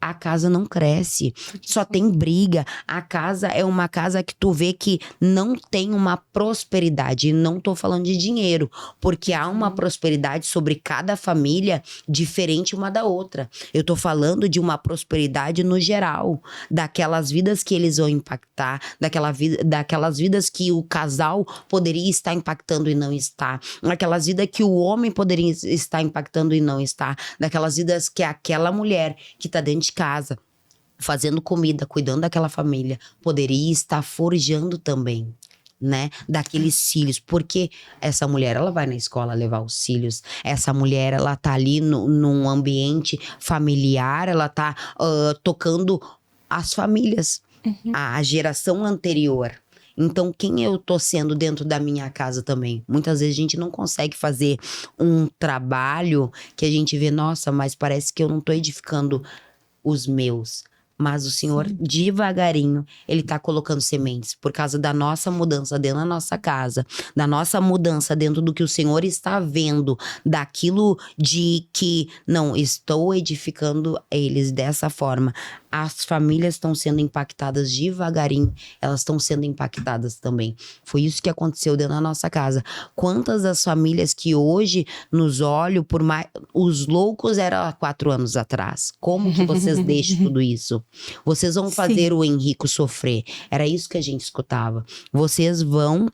A casa não cresce, só tem briga. A casa é uma casa que tu vê que não tem uma prosperidade. E não tô falando de dinheiro, porque há uma prosperidade sobre cada família diferente uma da outra. Eu tô falando de uma prosperidade no geral, daquelas vidas que eles vão impactar, daquelas vidas que o casal poderia estar impactando e não está, daquelas vidas que o homem poderia estar impactando e não está, daquelas vidas que aquela mulher que tá dentro de casa, fazendo comida, cuidando daquela família, poderia estar forjando também, né? Daqueles filhos, porque essa mulher, ela vai na escola levar os filhos, essa mulher, ela tá ali num ambiente familiar, ela tá tocando as famílias, a geração anterior. Então, quem eu tô sendo dentro da minha casa também? Muitas vezes a gente não consegue fazer um trabalho que a gente vê, nossa, mas parece que eu não tô edificando os meus. Mas o Senhor, devagarinho, Ele tá colocando sementes por causa da nossa mudança dentro da nossa casa, da nossa mudança dentro do que o Senhor está vendo, daquilo de que, não, estou edificando eles dessa forma. As famílias estão sendo impactadas devagarinho, elas estão sendo impactadas também. Foi isso que aconteceu dentro da nossa casa. Quantas das famílias que hoje nos olham por mais... Os loucos eram há 4 anos atrás. Como que vocês deixam tudo isso? Vocês vão fazer o Henrico sofrer. Era isso que a gente escutava. Vocês vão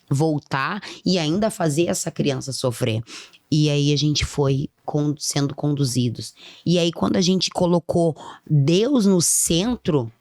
voltar e ainda fazer essa criança sofrer. E aí a gente foi sendo conduzidos. E aí quando a gente colocou Deus no centro,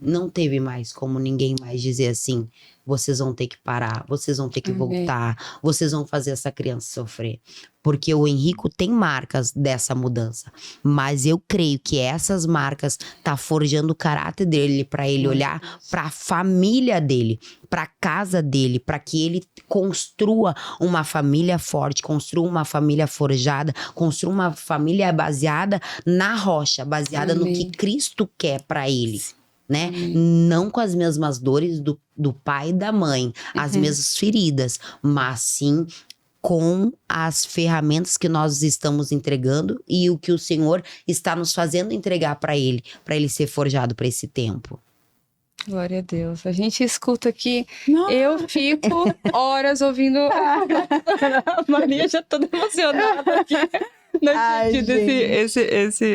não teve mais como ninguém mais dizer assim, vocês vão ter que parar, vocês vão ter que voltar, vocês vão fazer essa criança sofrer. Porque o Henrico tem marcas dessa mudança. Mas eu creio que essas marcas tá forjando o caráter dele para ele olhar para a família dele, para a casa dele, para que ele construa uma família forte, construa uma família forjada, construa uma família baseada na rocha, baseada no que Cristo quer para ele. Né? Não com as mesmas dores do pai e da mãe, as mesmas feridas, mas sim com as ferramentas que nós estamos entregando e o que o Senhor está nos fazendo entregar para ele ser forjado para esse tempo. Glória a Deus. A gente escuta aqui, eu fico horas ouvindo. A Maria já toda emocionada aqui.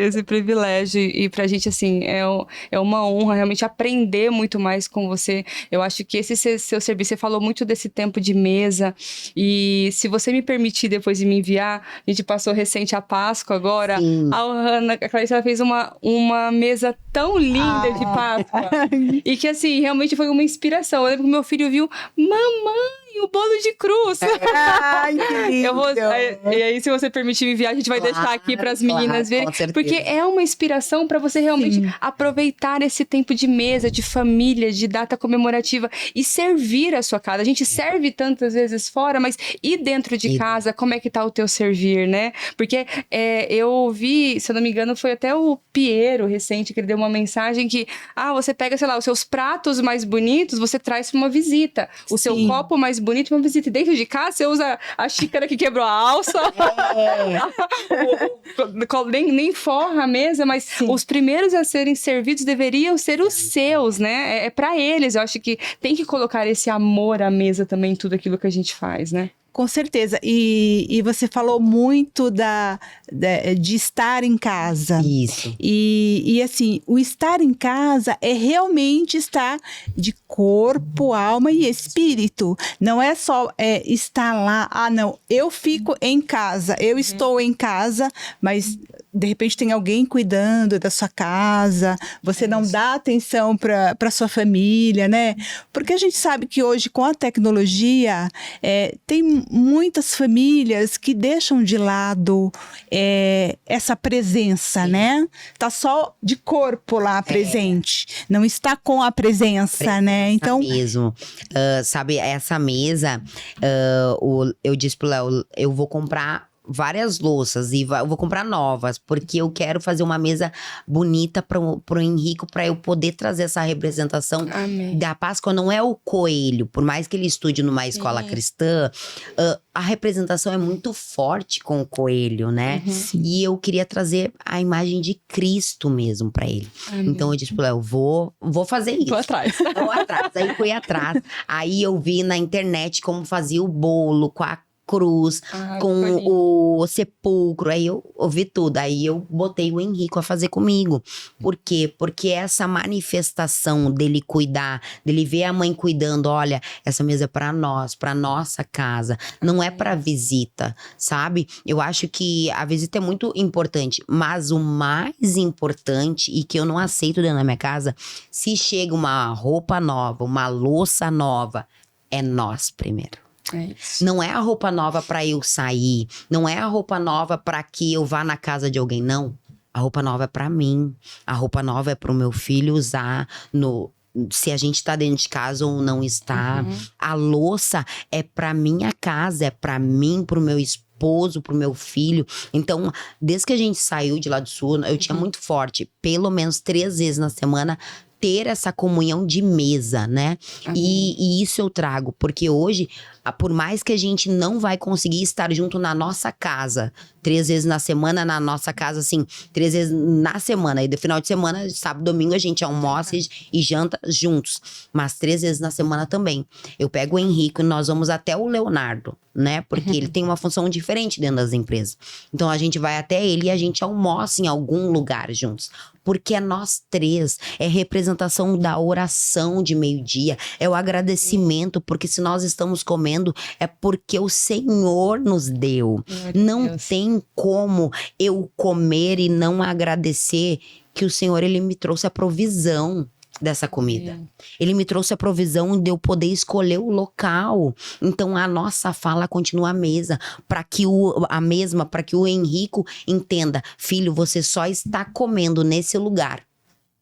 Esse privilégio, e pra gente, assim, é uma honra realmente aprender muito mais com você. Eu acho que esse seu serviço, você falou muito desse tempo de mesa, e se você me permitir depois de me enviar, a gente passou recente a Páscoa agora, a Clarice, ela fez uma mesa tão linda de Páscoa, e que, assim, realmente foi uma inspiração. Eu lembro que meu filho viu, mamãe, o bolo de cruz. Ai, que lindo. E aí, se você permitir me enviar, a gente vai deixar aqui para as meninas verem. Porque é uma inspiração para você realmente aproveitar esse tempo de mesa, de família, de data comemorativa e servir a sua casa. A gente serve tantas vezes fora, mas e dentro de casa, como é que tá o teu servir, né? Porque eu ouvi, se eu não me engano, foi até o Piero recente, que ele deu uma mensagem que, você pega, sei lá, os seus pratos mais bonitos, você traz para uma visita. O seu copo mais bonito, uma visita. Dentro de casa, você usa a xícara que quebrou a alça. Nem forra a mesa, mas os primeiros a serem servidos deveriam ser os seus, né? É para eles. Eu acho que tem que colocar esse amor à mesa também em tudo aquilo que a gente faz, né? Com certeza. E você falou muito de estar em casa. Isso. E assim, o estar em casa é realmente estar de corpo, alma e espírito. Não é só estar lá, não, eu fico em casa, eu estou em casa, mas de repente tem alguém cuidando da sua casa, você não dá atenção para sua família, né? Porque a gente sabe que hoje, com a tecnologia, tem muitas famílias que deixam de lado essa presença, né? Tá só de corpo lá presente, não está com a presença, né? Então mesmo. Sabe, essa mesa, eu disse pro Léo, eu vou comprar várias louças e eu vou comprar novas, porque eu quero fazer uma mesa bonita pro Henrico, para eu poder trazer essa representação Amém. da Páscoa. Não é o coelho, por mais que ele estude numa escola cristã, a representação é muito forte com o coelho, né? E eu queria trazer a imagem de Cristo mesmo para ele. Amém. Então eu disse pro Léo, vou fazer isso. Tô atrás. Vou atrás. Aí fui atrás. Aí eu vi na internet como fazia o bolo com a cruz, com o sepulcro. Aí eu ouvi tudo. Aí eu botei o Henrico a fazer comigo. Por quê? Porque essa manifestação dele cuidar, dele ver a mãe cuidando, olha, essa mesa é pra nós, pra nossa casa. Não é pra visita, sabe? Eu acho que a visita é muito importante, mas o mais importante, e que eu não aceito dentro da minha casa, se chega uma roupa nova, uma louça nova, é nós primeiro. É isso. Não é a roupa nova pra eu sair, não é a roupa nova pra que eu vá na casa de alguém, não. A roupa nova é pra mim, a roupa nova é pro meu filho usar se a gente tá dentro de casa ou não está. A louça é pra minha casa, é pra mim, pro meu esposo, pro meu filho. Então, desde que a gente saiu de lá do sul, eu tinha muito forte, pelo menos 3 vezes na semana, ter essa comunhão de mesa, né? E isso eu trago, porque hoje, por mais que a gente não vai conseguir estar junto na nossa casa, 3 vezes na semana, na nossa casa, assim, 3 vezes na semana, e no final de semana, sábado, domingo, a gente almoça e janta juntos, mas 3 vezes na semana também. Eu pego o Henrico e nós vamos até o Leonardo, né? Porque ele tem uma função diferente dentro das empresas. Então a gente vai até ele e a gente almoça em algum lugar juntos. Porque é nós 3, é representação da oração de meio-dia, é o agradecimento, porque se nós estamos comendo, é porque o Senhor nos deu. Não tem como eu comer e não agradecer que o Senhor, ele me trouxe a provisão dessa comida. Ele me trouxe a provisão de eu poder escolher o local. Então a nossa fala continua a mesa, para que para que o Henrico entenda, filho, você só está comendo nesse lugar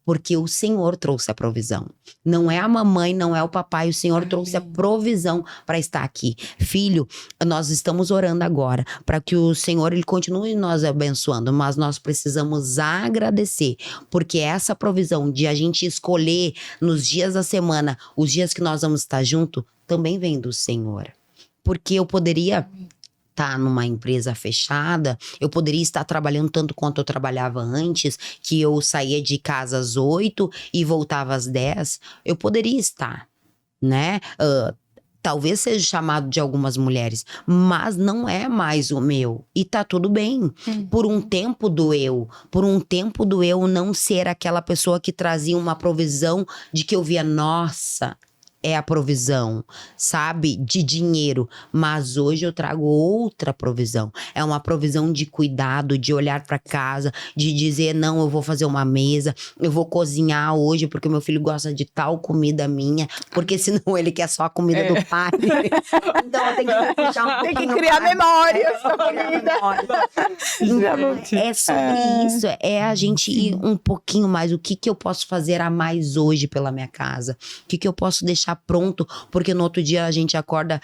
porque o Senhor trouxe a provisão. Não é a mamãe, não é o papai, o Senhor trouxe a provisão para estar aqui. Filho, nós estamos orando agora para que o Senhor, ele continue nos abençoando, mas nós precisamos agradecer, porque essa provisão de a gente escolher nos dias da semana, os dias que nós vamos estar junto, também vem do Senhor. Porque eu poderia estar numa empresa fechada, eu poderia estar trabalhando tanto quanto eu trabalhava antes, que eu saía de casa às 8 e voltava às 10, eu poderia estar, né? Talvez seja chamado de algumas mulheres, mas não é mais o meu. E tá tudo bem. Por um tempo doeu. Por um tempo doeu não ser aquela pessoa que trazia uma provisão de que eu via, nossa, é a provisão, sabe? De dinheiro. Mas hoje eu trago outra provisão. É uma provisão de cuidado, de olhar para casa, de dizer, não, eu vou fazer uma mesa, eu vou cozinhar hoje porque meu filho gosta de tal comida minha, porque senão ele quer só a comida do pai. Então eu tenho que puxar Tem que criar memórias da comida. É sobre isso, é a gente ir um pouquinho mais. O que eu posso fazer a mais hoje pela minha casa? O que eu posso deixar pronto, porque no outro dia a gente acorda,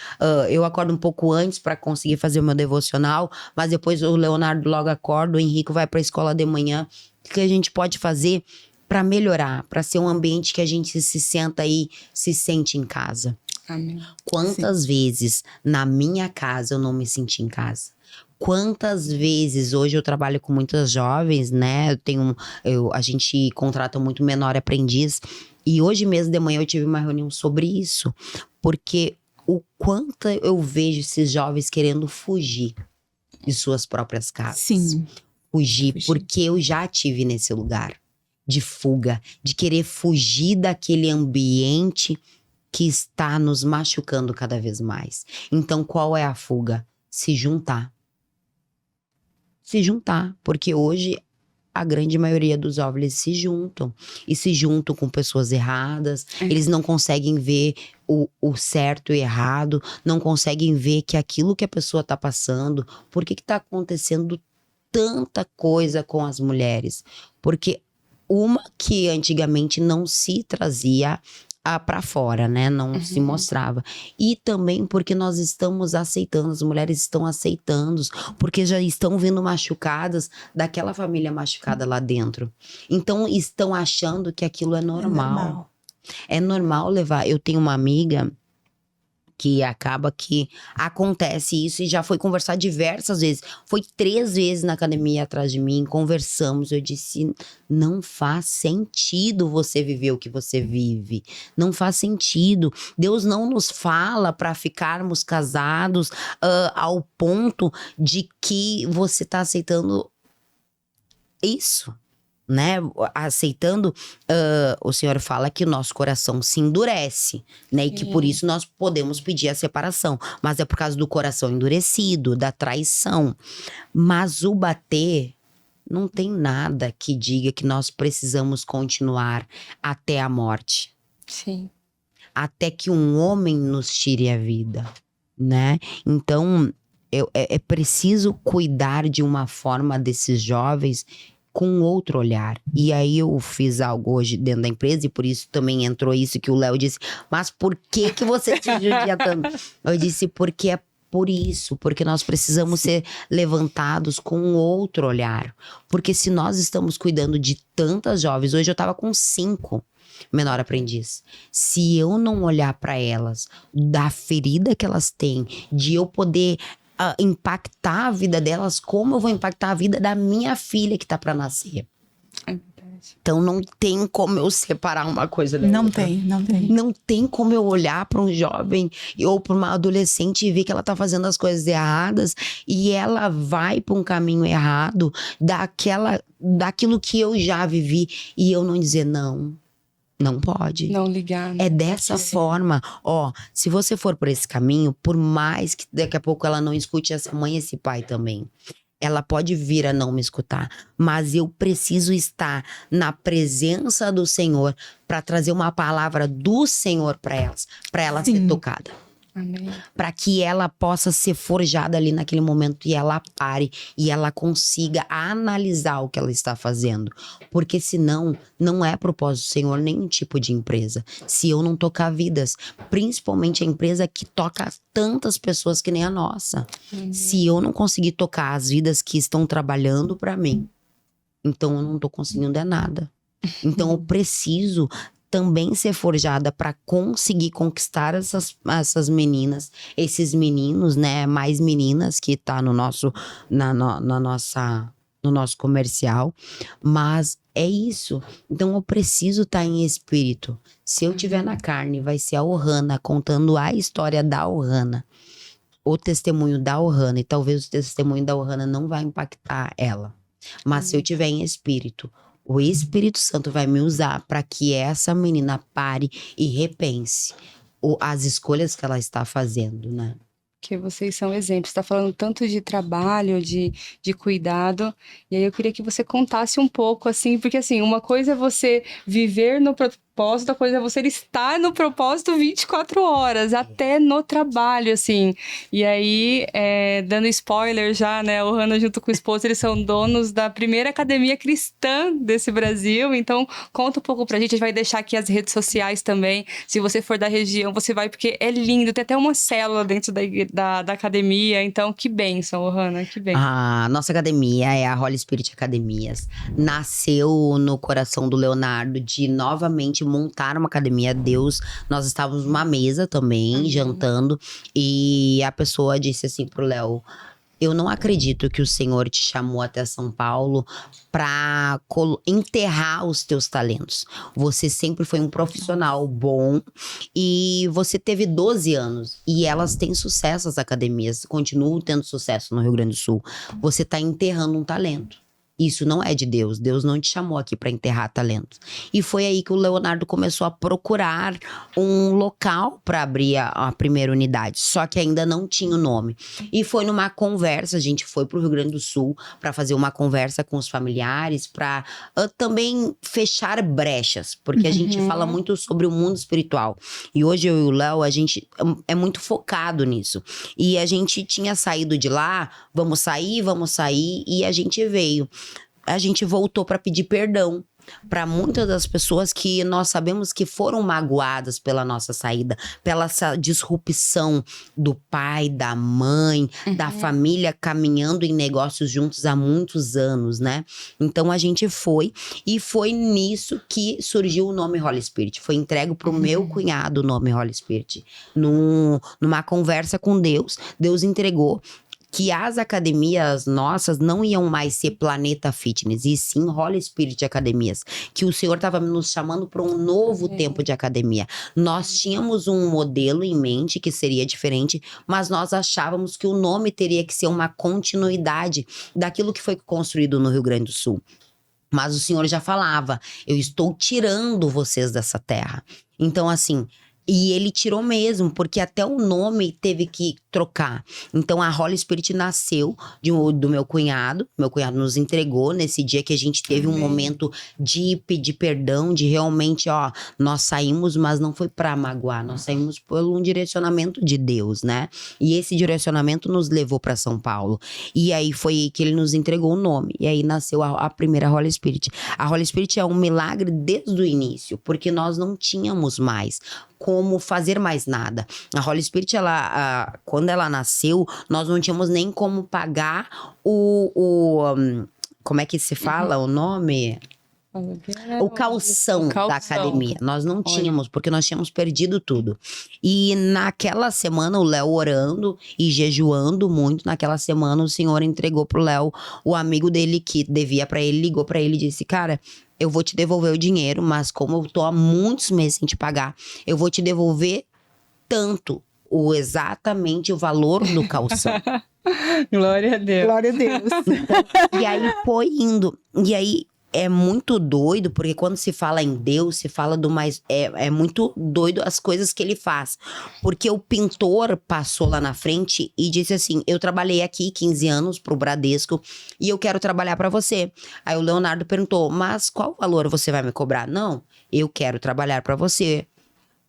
eu acordo um pouco antes para conseguir fazer o meu devocional, mas depois o Leonardo logo acorda, o Henrico vai para a escola de manhã. O que a gente pode fazer para melhorar, para ser um ambiente que a gente se senta e se sente em casa? Amém. Quantas vezes na minha casa eu não me senti em casa? Quantas vezes, hoje eu trabalho com muitas jovens, né? A gente contrata muito menor aprendiz. E hoje mesmo de manhã eu tive uma reunião sobre isso. Porque o quanto eu vejo esses jovens querendo fugir de suas próprias casas. Sim. Fugir, porque eu já tive nesse lugar de fuga, de querer fugir daquele ambiente que está nos machucando cada vez mais. Então, qual é a fuga? Se juntar. Se juntar, porque hoje a grande maioria dos jovens se juntam. E se juntam com pessoas erradas. Eles não conseguem ver o certo e errado. Não conseguem ver que aquilo que a pessoa está passando. Por que está acontecendo tanta coisa com as mulheres? Porque uma que antigamente não se trazia pra fora, né? Não se mostrava. E também porque nós estamos aceitando, as mulheres estão aceitando, porque já estão vindo machucadas daquela família machucada lá dentro. Então, estão achando que aquilo é normal. É normal levar. Eu tenho uma amiga que acaba que acontece isso e já foi conversar diversas vezes. Foi 3 vezes na academia atrás de mim, conversamos. Eu disse, não faz sentido você viver o que você vive. Não faz sentido. Deus não nos fala para ficarmos casados ao ponto de que você tá aceitando isso. Né, aceitando, o Senhor fala que o nosso coração se endurece, né, e que por isso nós podemos pedir a separação, mas é por causa do coração endurecido, da traição. Mas o bater não tem nada que diga que nós precisamos continuar até a morte. Sim. Até que um homem nos tire a vida, né? Então, é preciso cuidar de uma forma desses jovens com outro olhar. E aí eu fiz algo hoje dentro da empresa e por isso também entrou isso que o Léo disse. Mas por que você te judia tanto? Eu disse, porque é por isso. Porque nós precisamos ser levantados com outro olhar. Porque se nós estamos cuidando de tantas jovens... Hoje eu tava com 5 menor aprendiz. Se eu não olhar para elas, da ferida que elas têm, de eu poder... impactar a vida delas, como eu vou impactar a vida da minha filha que tá pra nascer. Então não tem como eu separar uma coisa da outra. Não tem. Não tem como eu olhar pra um jovem ou pra uma adolescente e ver que ela tá fazendo as coisas erradas e ela vai pra um caminho errado daquilo que eu já vivi e eu não dizer não. Não pode. Não ligar. É dessa forma. Ó, se você for por esse caminho, por mais que daqui a pouco ela não escute essa mãe e esse pai também, ela pode vir a não me escutar. Mas eu preciso estar na presença do Senhor para trazer uma palavra do Senhor para ela ser tocada. Amém. Para que ela possa ser forjada ali naquele momento e ela pare e ela consiga analisar o que ela está fazendo. Porque senão, não é propósito do Senhor nenhum tipo de empresa. Se eu não tocar vidas, principalmente a empresa que toca tantas pessoas que nem a nossa. Se eu não conseguir tocar as vidas que estão trabalhando para mim, então eu não tô conseguindo nada. Então eu preciso também ser forjada para conseguir conquistar essas meninas, esses meninos, né? Mais meninas que tá no nosso comercial. Mas é isso. Então eu preciso estar em espírito. Se eu tiver na carne, vai ser a Ohana contando a história da Ohana. O testemunho da Ohana. E talvez o testemunho da Ohana não vai impactar ela. Mas se eu tiver em espírito, o Espírito Santo vai me usar para que essa menina pare e repense as escolhas que ela está fazendo, né? Que vocês são exemplos. Você tá falando tanto de trabalho, de cuidado. E aí eu queria que você contasse um pouco, assim, porque assim, uma coisa é você viver no propósito, outra coisa é você estar no propósito 24 horas, até no trabalho, assim. E aí, dando spoiler já, né? O Ohana junto com o esposo, eles são donos da primeira academia cristã desse Brasil. Então, conta um pouco pra gente. A gente vai deixar aqui as redes sociais também. Se você for da região, você vai, porque é lindo. Tem até uma célula dentro da academia. Então, que bênção, Ohana, que bênção. A nossa academia é a Holy Spirit Academias. Nasceu no coração do Leonardo de novamente montar uma academia. Nós estávamos numa mesa também, jantando, e a pessoa disse assim pro Léo: eu não acredito que o Senhor te chamou até São Paulo para enterrar os teus talentos. Você sempre foi um profissional bom e você teve 12 anos e elas têm sucesso, as academias, continuam tendo sucesso no Rio Grande do Sul. Você está enterrando um talento. Isso não é de Deus. Deus não te chamou aqui para enterrar talentos. E foi aí que o Leonardo começou a procurar um local para abrir a primeira unidade. Só que ainda não tinha o nome. E foi numa conversa, a gente foi pro Rio Grande do Sul para fazer uma conversa com os familiares, para também fechar brechas. Porque a gente fala muito sobre o mundo espiritual. E hoje eu e o Léo, a gente é muito focado nisso. E a gente tinha saído de lá, vamos sair, e a gente veio. A gente voltou para pedir perdão. para muitas das pessoas que nós sabemos que foram magoadas pela nossa saída, pela essa disrupção do pai, da mãe, da família caminhando em negócios juntos há muitos anos, né? Então a gente foi, e foi nisso que surgiu o nome Holy Spirit. Foi entregue pro meu cunhado o nome Holy Spirit. Numa conversa com Deus, Deus entregou que as academias nossas não iam mais ser Planeta Fitness, e sim Holy Spirit Academias, que o Senhor estava nos chamando para um novo tempo de academia. Nós tínhamos um modelo em mente que seria diferente, mas nós achávamos que o nome teria que ser uma continuidade daquilo que foi construído no Rio Grande do Sul. Mas o Senhor já falava, eu estou tirando vocês dessa terra. Então, assim, e ele tirou mesmo, porque até o nome teve que trocar. Então, a Holy Spirit nasceu do meu cunhado. Meu cunhado nos entregou nesse dia que a gente teve um momento de pedir perdão, de realmente, nós saímos, mas não foi pra magoar. Nós saímos por um direcionamento de Deus, né? E esse direcionamento nos levou pra São Paulo. E aí foi aí que ele nos entregou o nome. E aí nasceu a primeira Holy Spirit. A Holy Spirit é um milagre desde o início, porque nós não tínhamos mais como fazer mais nada. A Holy Spirit, quando ela nasceu, nós não tínhamos nem como pagar como é que se fala o nome? O calção da academia. Nós não tínhamos, porque nós tínhamos perdido tudo. E naquela semana, o Léo orando e jejuando muito, naquela semana o Senhor entregou pro Léo, o amigo dele que devia pra ele, ligou pra ele e disse, cara, eu vou te devolver o dinheiro, mas como eu tô há muitos meses sem te pagar, eu vou te devolver tanto, exatamente o valor do calção. Glória a Deus. Glória a Deus. E aí foi indo. E aí é muito doido, porque quando se fala em Deus, se fala do mais... É muito doido as coisas que ele faz. Porque o pintor passou lá na frente e disse assim, eu trabalhei aqui 15 anos pro Bradesco e eu quero trabalhar pra você. Aí o Leonardo perguntou, mas qual valor você vai me cobrar? Não, eu quero trabalhar pra você.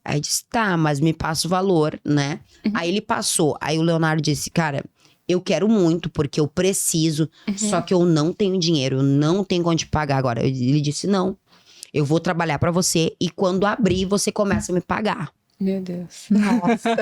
Aí disse, tá, mas me passa o valor, né? Aí ele passou. Aí o Leonardo disse, cara... Eu quero muito, porque eu preciso, só que eu não tenho dinheiro, eu não tenho onde pagar agora. Ele disse, não, eu vou trabalhar pra você e quando abrir, você começa a me pagar. Meu Deus. Nossa.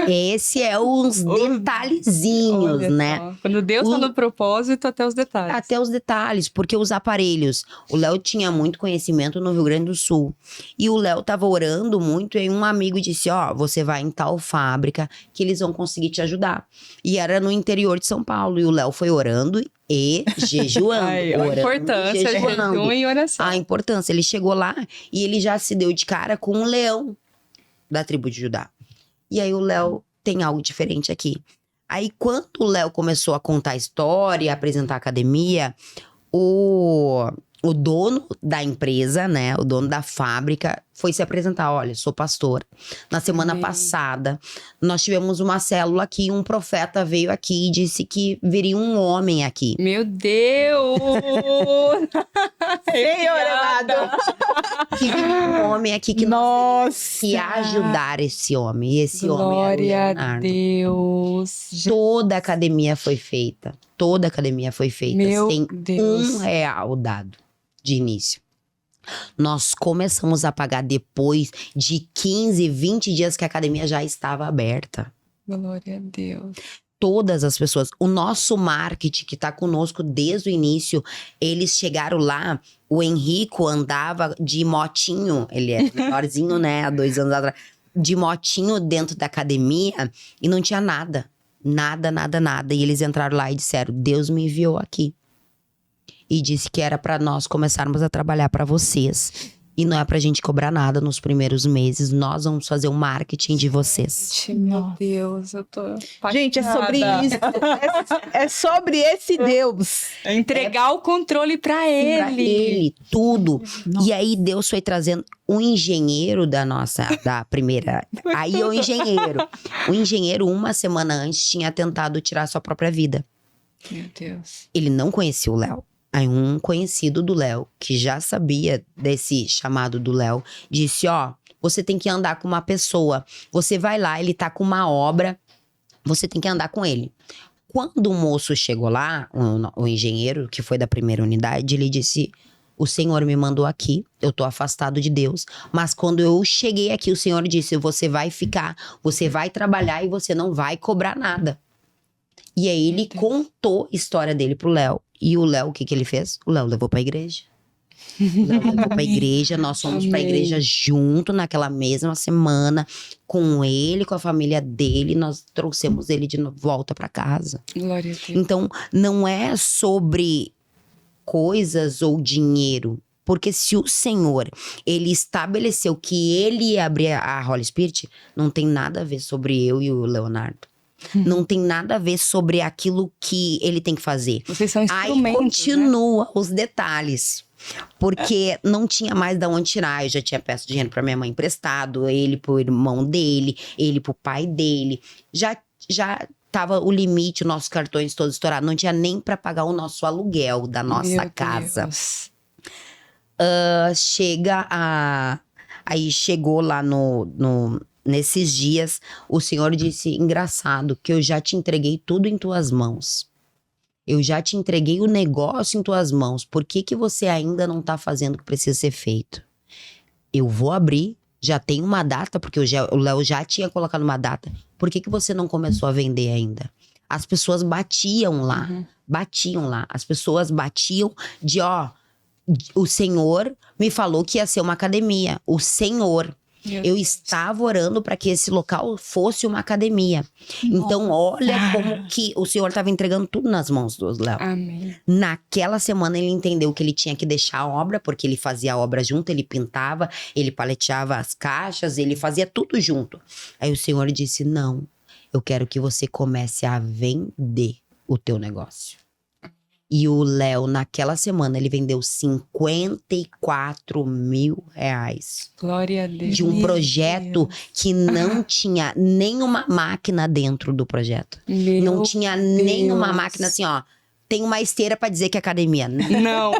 Esse é os detalhezinhos, Olha né? só. Quando Deus tá no propósito, até os detalhes. Até os detalhes, porque os aparelhos. O Léo tinha muito conhecimento no Rio Grande do Sul. E o Léo tava orando muito e um amigo disse, você vai em tal fábrica que eles vão conseguir te ajudar. E era no interior de São Paulo. E o Léo foi orando e jejuando. A importância de jejum e oração. A importância. Ele chegou lá e ele já se deu de cara com um leão da tribo de Judá. E aí o Léo tem algo diferente aqui. Aí quando o Léo começou a contar a história, a apresentar a academia, o dono da empresa, né, o dono da fábrica, foi se apresentar. Olha, sou pastor. Na semana passada, nós tivemos uma célula aqui, um profeta veio aqui e disse que viria um homem aqui. Meu Deus! Senhor amado. Que viria um homem aqui que nós que ajudar esse homem. E esse homem era o Glória a Leonardo. Deus. Toda a academia foi feita. Toda a academia foi feita. Meu sem Deus. R$1 dado de início. Nós começamos a pagar depois de 15, 20 dias que a academia já estava aberta. Glória a Deus. Todas as pessoas. O nosso marketing que tá conosco desde o início, eles chegaram lá, o Henrico andava de motinho, ele é menorzinho, né, há 2 anos atrás, de motinho dentro da academia e não tinha nada. Nada, nada, nada. E eles entraram lá e disseram, Deus me enviou aqui. E disse que era pra nós começarmos a trabalhar pra vocês. E não é pra gente cobrar nada nos primeiros meses. Nós vamos fazer o marketing de vocês. Meu Deus, eu tô apaixonada. Gente, é sobre isso. É sobre esse Deus. É entregar o controle pra Pra ele. ele, tudo. E aí Deus foi trazendo o engenheiro da primeira. Aí o engenheiro. O engenheiro, uma semana antes, tinha tentado tirar sua própria vida. Meu Deus. Ele não conhecia o Léo. Aí um conhecido do Léo, que já sabia desse chamado do Léo, disse, você tem que andar com uma pessoa. Você vai lá, ele tá com uma obra, você tem que andar com ele. Quando o moço chegou lá, o engenheiro, que foi da primeira unidade, ele disse, o Senhor me mandou aqui, eu tô afastado de Deus, mas quando eu cheguei aqui, o Senhor disse, você vai ficar, você vai trabalhar e você não vai cobrar nada. E aí ele contou a história dele pro Léo. E o Léo, o que ele fez? O Léo levou pra igreja. O Léo levou pra igreja, nós fomos pra igreja junto naquela mesma semana, com ele, com a família dele, nós trouxemos ele de volta pra casa. Glória a Deus. Então, não é sobre coisas ou dinheiro. Porque se o Senhor, ele estabeleceu que ele ia abrir a Holy Spirit, não tem nada a ver sobre eu e o Leonardo. Não tem nada a ver sobre aquilo que ele tem que fazer. Vocês são Aí instrumentos, continua os detalhes. Porque não tinha mais de onde tirar. Eu já tinha peço dinheiro pra minha mãe emprestado, ele pro irmão dele, ele pro pai dele. Já tava o limite, os nossos cartões todos estourados. Não tinha nem pra pagar o nosso aluguel da nossa Meu casa. Deus. Aí chegou lá nesses dias, o Senhor disse, engraçado, que eu já te entreguei tudo em tuas mãos. Eu já te entreguei o negócio em tuas mãos. Por que que você ainda não tá fazendo o que precisa ser feito? Eu vou abrir, já tem uma data, porque o Léo já tinha colocado uma data. Por que que você não começou a vender ainda? As pessoas batiam lá. As pessoas batiam de, o Senhor me falou que ia ser uma academia. O Senhor. Eu estava orando para que esse local fosse uma academia. Então, olha como que o Senhor estava entregando tudo nas mãos do Léo. Amém. Naquela semana, ele entendeu que ele tinha que deixar a obra, porque ele fazia a obra junto, ele pintava, ele paleteava as caixas, ele fazia tudo junto. Aí o Senhor disse, não, eu quero que você comece a vender o teu negócio. E o Léo, naquela semana, ele vendeu 54 mil reais. Glória a Deus. De um projeto que não tinha nenhuma máquina dentro do projeto. Não tinha nenhuma máquina assim, tem uma esteira pra dizer que é academia. Não.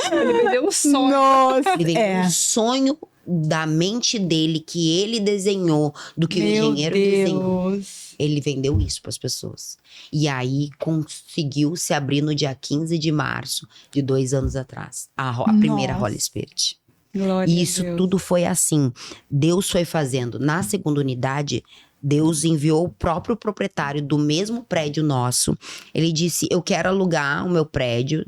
Ele vendeu um sonho. Nossa, Ele vendeu um sonho da mente dele, que ele desenhou, do que o engenheiro desenhou. Ele vendeu isso para as pessoas. E aí conseguiu se abrir no dia 15 de março de 2 anos atrás. A primeira Holy Spirit. Glória E isso a Deus. tudo foi assim. Deus foi fazendo. Na segunda unidade, Deus enviou o próprio proprietário do mesmo prédio nosso. Ele disse, eu quero alugar o meu prédio.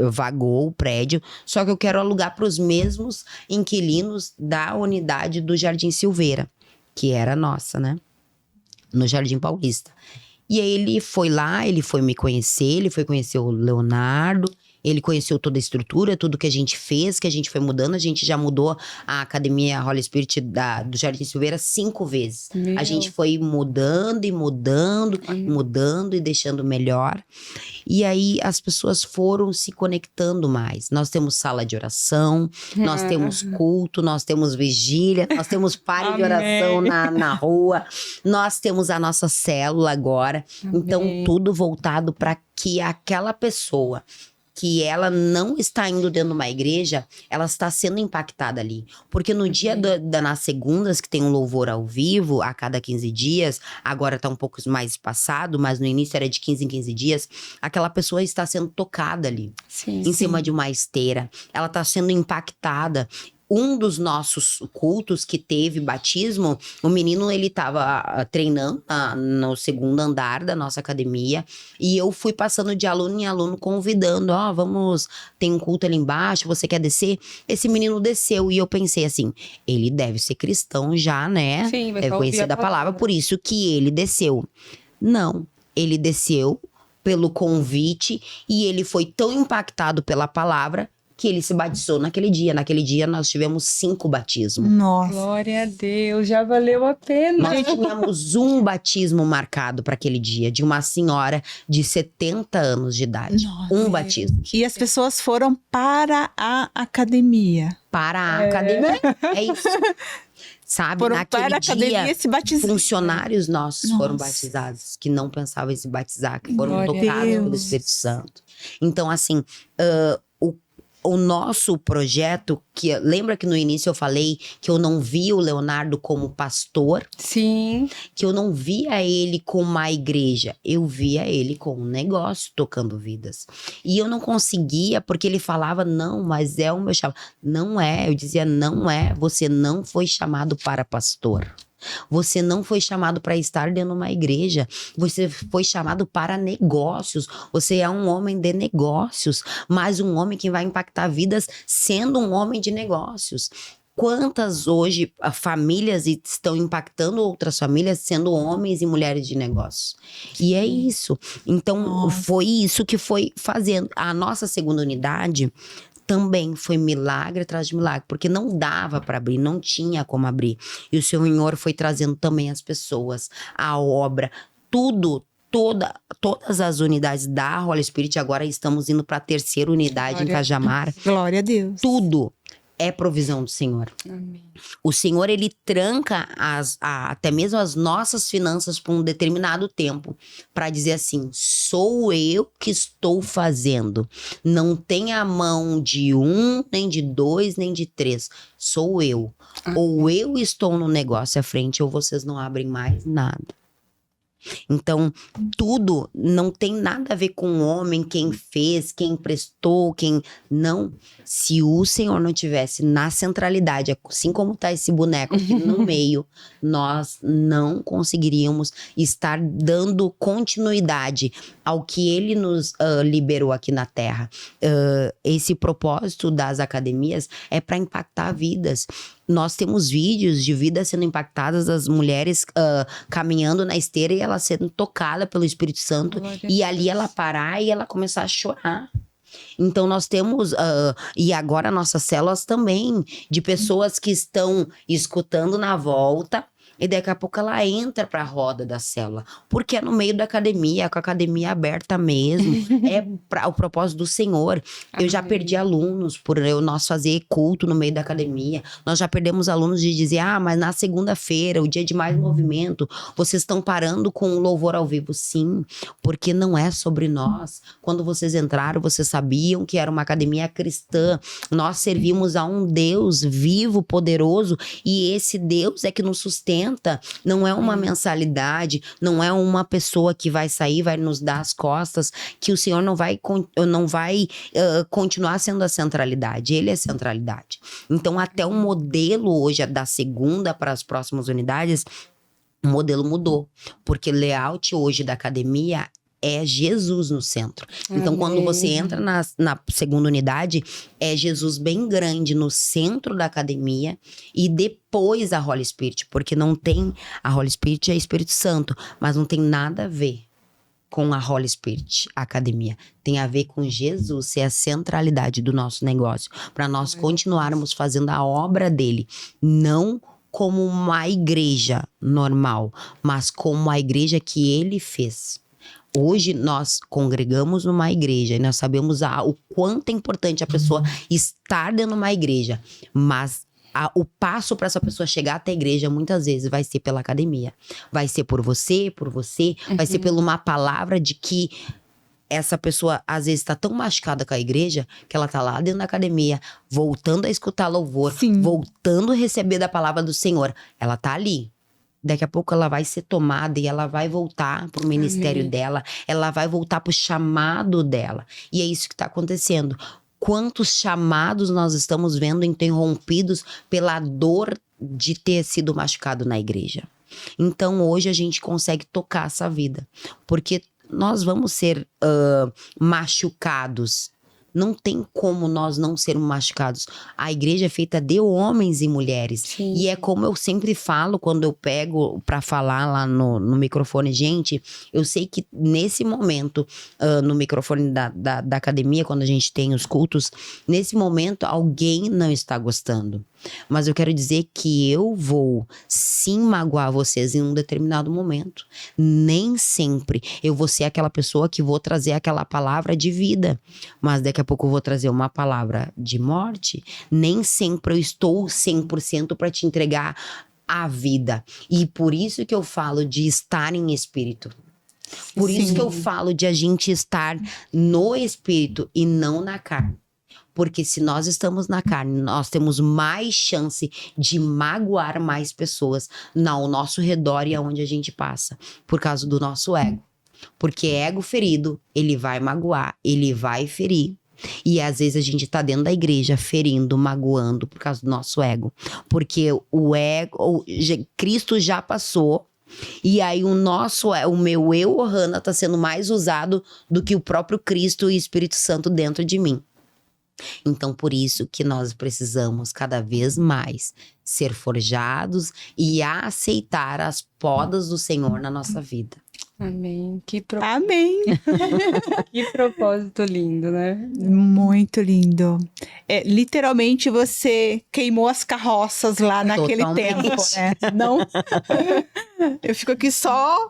Vagou o prédio, só que eu quero alugar para os mesmos inquilinos da unidade do Jardim Silveira, que era nossa, né? No Jardim Paulista. E aí ele foi lá, ele foi me conhecer, ele foi conhecer o Leonardo, ele conheceu toda a estrutura, tudo que a gente fez, que a gente foi mudando. A gente já mudou a academia Holy Spirit do Jardim Silveira 5 vezes. A gente foi mudando e mudando, mudando e deixando melhor. E aí as pessoas foram se conectando mais. Nós temos sala de oração, nós temos culto, nós temos vigília, nós temos pare de oração na rua, nós temos a nossa célula agora. Então, tudo voltado para que aquela pessoa que ela não está indo dentro de uma igreja, ela está sendo impactada ali. Porque no dia nas segundas, que tem um louvor ao vivo, a cada 15 dias, agora está um pouco mais espaçado, mas no início era de 15 em 15 dias, aquela pessoa está sendo tocada ali, em cima de uma esteira. Ela está sendo impactada. Um dos nossos cultos que teve batismo, o menino, ele tava treinando no segundo andar da nossa academia, e eu fui passando de aluno em aluno, convidando, tem um culto ali embaixo, você quer descer? Esse menino desceu, e eu pensei assim, ele deve ser cristão já, né? Sim, vai deve conhecer da palavra, por isso que ele desceu. Não, ele desceu pelo convite, e ele foi tão impactado pela palavra, que ele se batizou naquele dia. Naquele dia nós tivemos 5 batismos. Nossa. Glória a Deus, já valeu a pena. Nós tínhamos um batismo marcado para aquele dia, de uma senhora de 70 anos de idade. Nossa. Um batismo. E as pessoas foram para a academia. Para a academia. É isso. Sabe, Foram naquele para a academia dia, e se batizaram. funcionários nossos foram batizados, que não pensavam em se batizar, que foram Glória a tocados Deus. pelo Espírito Santo. Então, assim, o nosso projeto, lembra que no início eu falei que eu não via o Leonardo como pastor? Sim. Que eu não via ele com uma igreja, eu via ele com um negócio tocando vidas. E eu não conseguia, porque ele falava, não, mas é o meu chamado. Não é, eu dizia, não é, você não foi chamado para pastor. Você não foi chamado para estar dentro de uma igreja. Você foi chamado para negócios. Você é um homem de negócios, mas um homem que vai impactar vidas sendo um homem de negócios. Quantas hoje famílias estão impactando outras famílias sendo homens e mulheres de negócios? E é isso. Então, foi isso que foi fazendo. A nossa segunda unidade também foi milagre atrás de milagre, porque não dava para abrir, não tinha como abrir. E o Senhor foi trazendo também as pessoas, a obra, tudo. Todas as unidades da Holy Spirit, agora estamos indo para a terceira unidade em Cajamar. Glória a Deus. Tudo é provisão do Senhor. Amém. O Senhor, ele tranca até mesmo as nossas finanças por um determinado tempo, para dizer assim, sou eu que estou fazendo. Não tem a mão de um, nem de dois, nem de três. Sou eu. Ou eu estou no negócio à frente, ou vocês não abrem mais nada. Então, tudo não tem nada a ver com o homem, quem fez, quem emprestou, quem... Não. Se o Senhor não tivesse na centralidade, assim como está esse boneco aqui no meio, nós não conseguiríamos estar dando continuidade ao que Ele nos liberou aqui na Terra. Esse propósito das academias é para impactar vidas. Nós temos vídeos de vidas sendo impactadas, das mulheres caminhando na esteira e ela sendo tocada pelo Espírito Santo. E ali ela parar e ela começar a chorar. Então nós temos, e agora nossas células também, de pessoas que estão escutando na volta. E daqui a pouco ela entra para a roda da célula. Porque é no meio da academia, com a academia aberta mesmo. É para o propósito do Senhor. Eu já perdi alunos por nós fazer culto no meio da academia. Nós já perdemos alunos de dizer, mas na segunda-feira, o dia de mais movimento, vocês estão parando com o louvor ao vivo. Sim, porque não é sobre nós. Quando vocês entraram, vocês sabiam que era uma academia cristã. Nós servimos a um Deus vivo, poderoso. E esse Deus é que nos sustenta. Não é uma mensalidade, não é uma pessoa que vai sair, vai nos dar as costas, que o Senhor não vai continuar sendo a centralidade. Ele é centralidade. Então, até o modelo hoje, da segunda para as próximas unidades, o modelo mudou. Porque o layout hoje da academia é Jesus no centro. Então, quando você entra na segunda unidade, é Jesus bem grande no centro da academia e depois a Holy Spirit, porque não tem... A Holy Spirit é Espírito Santo, mas não tem nada a ver com a Holy Spirit, a academia. Tem a ver com Jesus ser a centralidade do nosso negócio, para nós continuarmos fazendo a obra dele, não como uma igreja normal, mas como a igreja que ele fez. Hoje nós congregamos numa igreja e nós sabemos o quanto é importante a pessoa estar dentro de uma igreja, mas o passo para essa pessoa chegar até a igreja muitas vezes vai ser pela academia, vai ser por você, vai ser por uma palavra de que essa pessoa às vezes está tão machucada com a igreja que ela tá lá dentro da academia, voltando a escutar louvor, voltando a receber da palavra do Senhor, ela tá ali. Daqui a pouco ela vai ser tomada e ela vai voltar pro ministério dela, ela vai voltar pro chamado dela. E é isso que está acontecendo. Quantos chamados nós estamos vendo interrompidos pela dor de ter sido machucado na igreja. Então hoje a gente consegue tocar essa vida, porque nós vamos ser machucados. Não tem como nós não sermos machucados. A igreja é feita de homens e mulheres. Sim. E é como eu sempre falo quando eu pego para falar lá no microfone. Gente, eu sei que nesse momento, no microfone da academia, quando a gente tem os cultos, nesse momento alguém não está gostando. Mas eu quero dizer que eu vou sim magoar vocês em um determinado momento. Nem sempre eu vou ser aquela pessoa que vou trazer aquela palavra de vida. Mas daqui a pouco eu vou trazer uma palavra de morte. Nem sempre eu estou 100% para te entregar a vida. E por isso que eu falo de estar em espírito. Por isso que eu falo de a gente estar no espírito e não na carne. Porque se nós estamos na carne, nós temos mais chance de magoar mais pessoas ao nosso redor e aonde a gente passa, por causa do nosso ego. Porque ego ferido, ele vai magoar, ele vai ferir. E às vezes a gente tá dentro da igreja ferindo, magoando por causa do nosso ego. Porque o ego, Cristo já passou. E aí o meu eu, Ohana, tá sendo mais usado do que o próprio Cristo e Espírito Santo dentro de mim. Então, por isso que nós precisamos cada vez mais ser forjados e aceitar as podas do Senhor na nossa vida. Amém. Amém. Que propósito lindo, né? Muito lindo. Literalmente você queimou as carroças lá naquele Totalmente. tempo, né? Não? Eu fico aqui só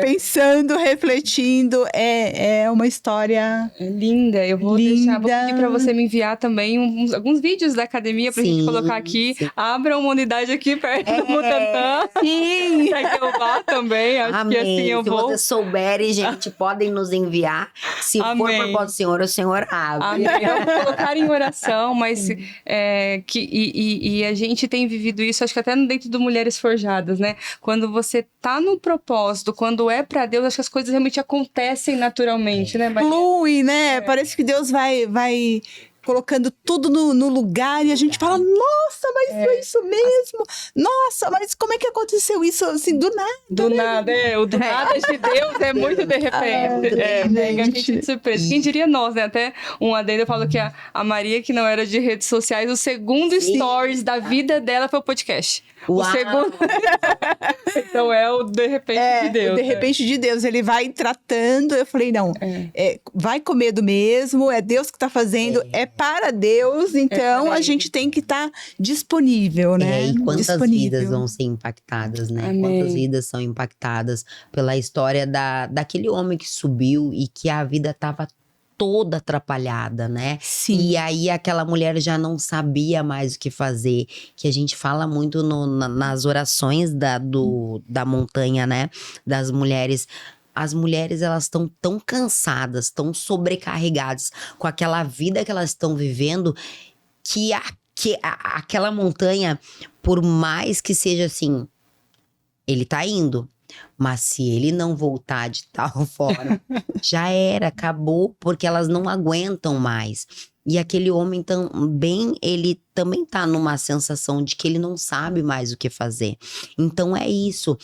pensando, refletindo. É uma história É linda. Eu vou linda. vou pedir para você me enviar também alguns vídeos da academia pra gente colocar aqui. Sim. Abra uma unidade aqui perto do Butantã. Sim. Pra que eu vá também. Acho que assim eu Se vou. vocês souberem, gente, podem nos enviar. Se for Amém. propósito do Senhor, o Senhor abre. Amém. Eu vou colocar em oração, mas a gente tem vivido isso, acho que até dentro do Mulheres Forjadas, né? Quando você tá no propósito, quando é pra Deus, acho que as coisas realmente acontecem naturalmente, né? Maria? Flui, né? Parece que Deus vai colocando tudo no lugar e a gente fala, nossa, mas foi isso mesmo? Nossa, mas como é que aconteceu isso assim, do nada? Do nada, o do nada de Deus é muito de repente. Pega a gente de surpresa. Quem diria nós, né? Até um adendo, eu falo que a Maria, que não era de redes sociais, o segundo stories da vida dela foi o podcast. Uau. O segundo. Então é o de repente de Deus. O de repente de Deus, ele vai tratando. Eu falei, não, vai com medo mesmo, é Deus que tá fazendo, é para Deus, então a gente tem que estar disponível, né? E quantas Disponível. vidas vão ser impactadas, né? Amém. Quantas vidas são impactadas pela história daquele homem que subiu e que a vida tava toda atrapalhada, né? Sim. E aí aquela mulher já não sabia mais o que fazer, que a gente fala muito nas orações da montanha, né? Das mulheres. As mulheres, elas estão tão cansadas, tão sobrecarregadas com aquela vida que elas estão vivendo, que aquela montanha, por mais que seja assim, ele tá indo, mas se ele não voltar de tal forma, já era, acabou, porque elas não aguentam mais. E aquele homem também, ele também tá numa sensação de que ele não sabe mais o que fazer. Então é isso.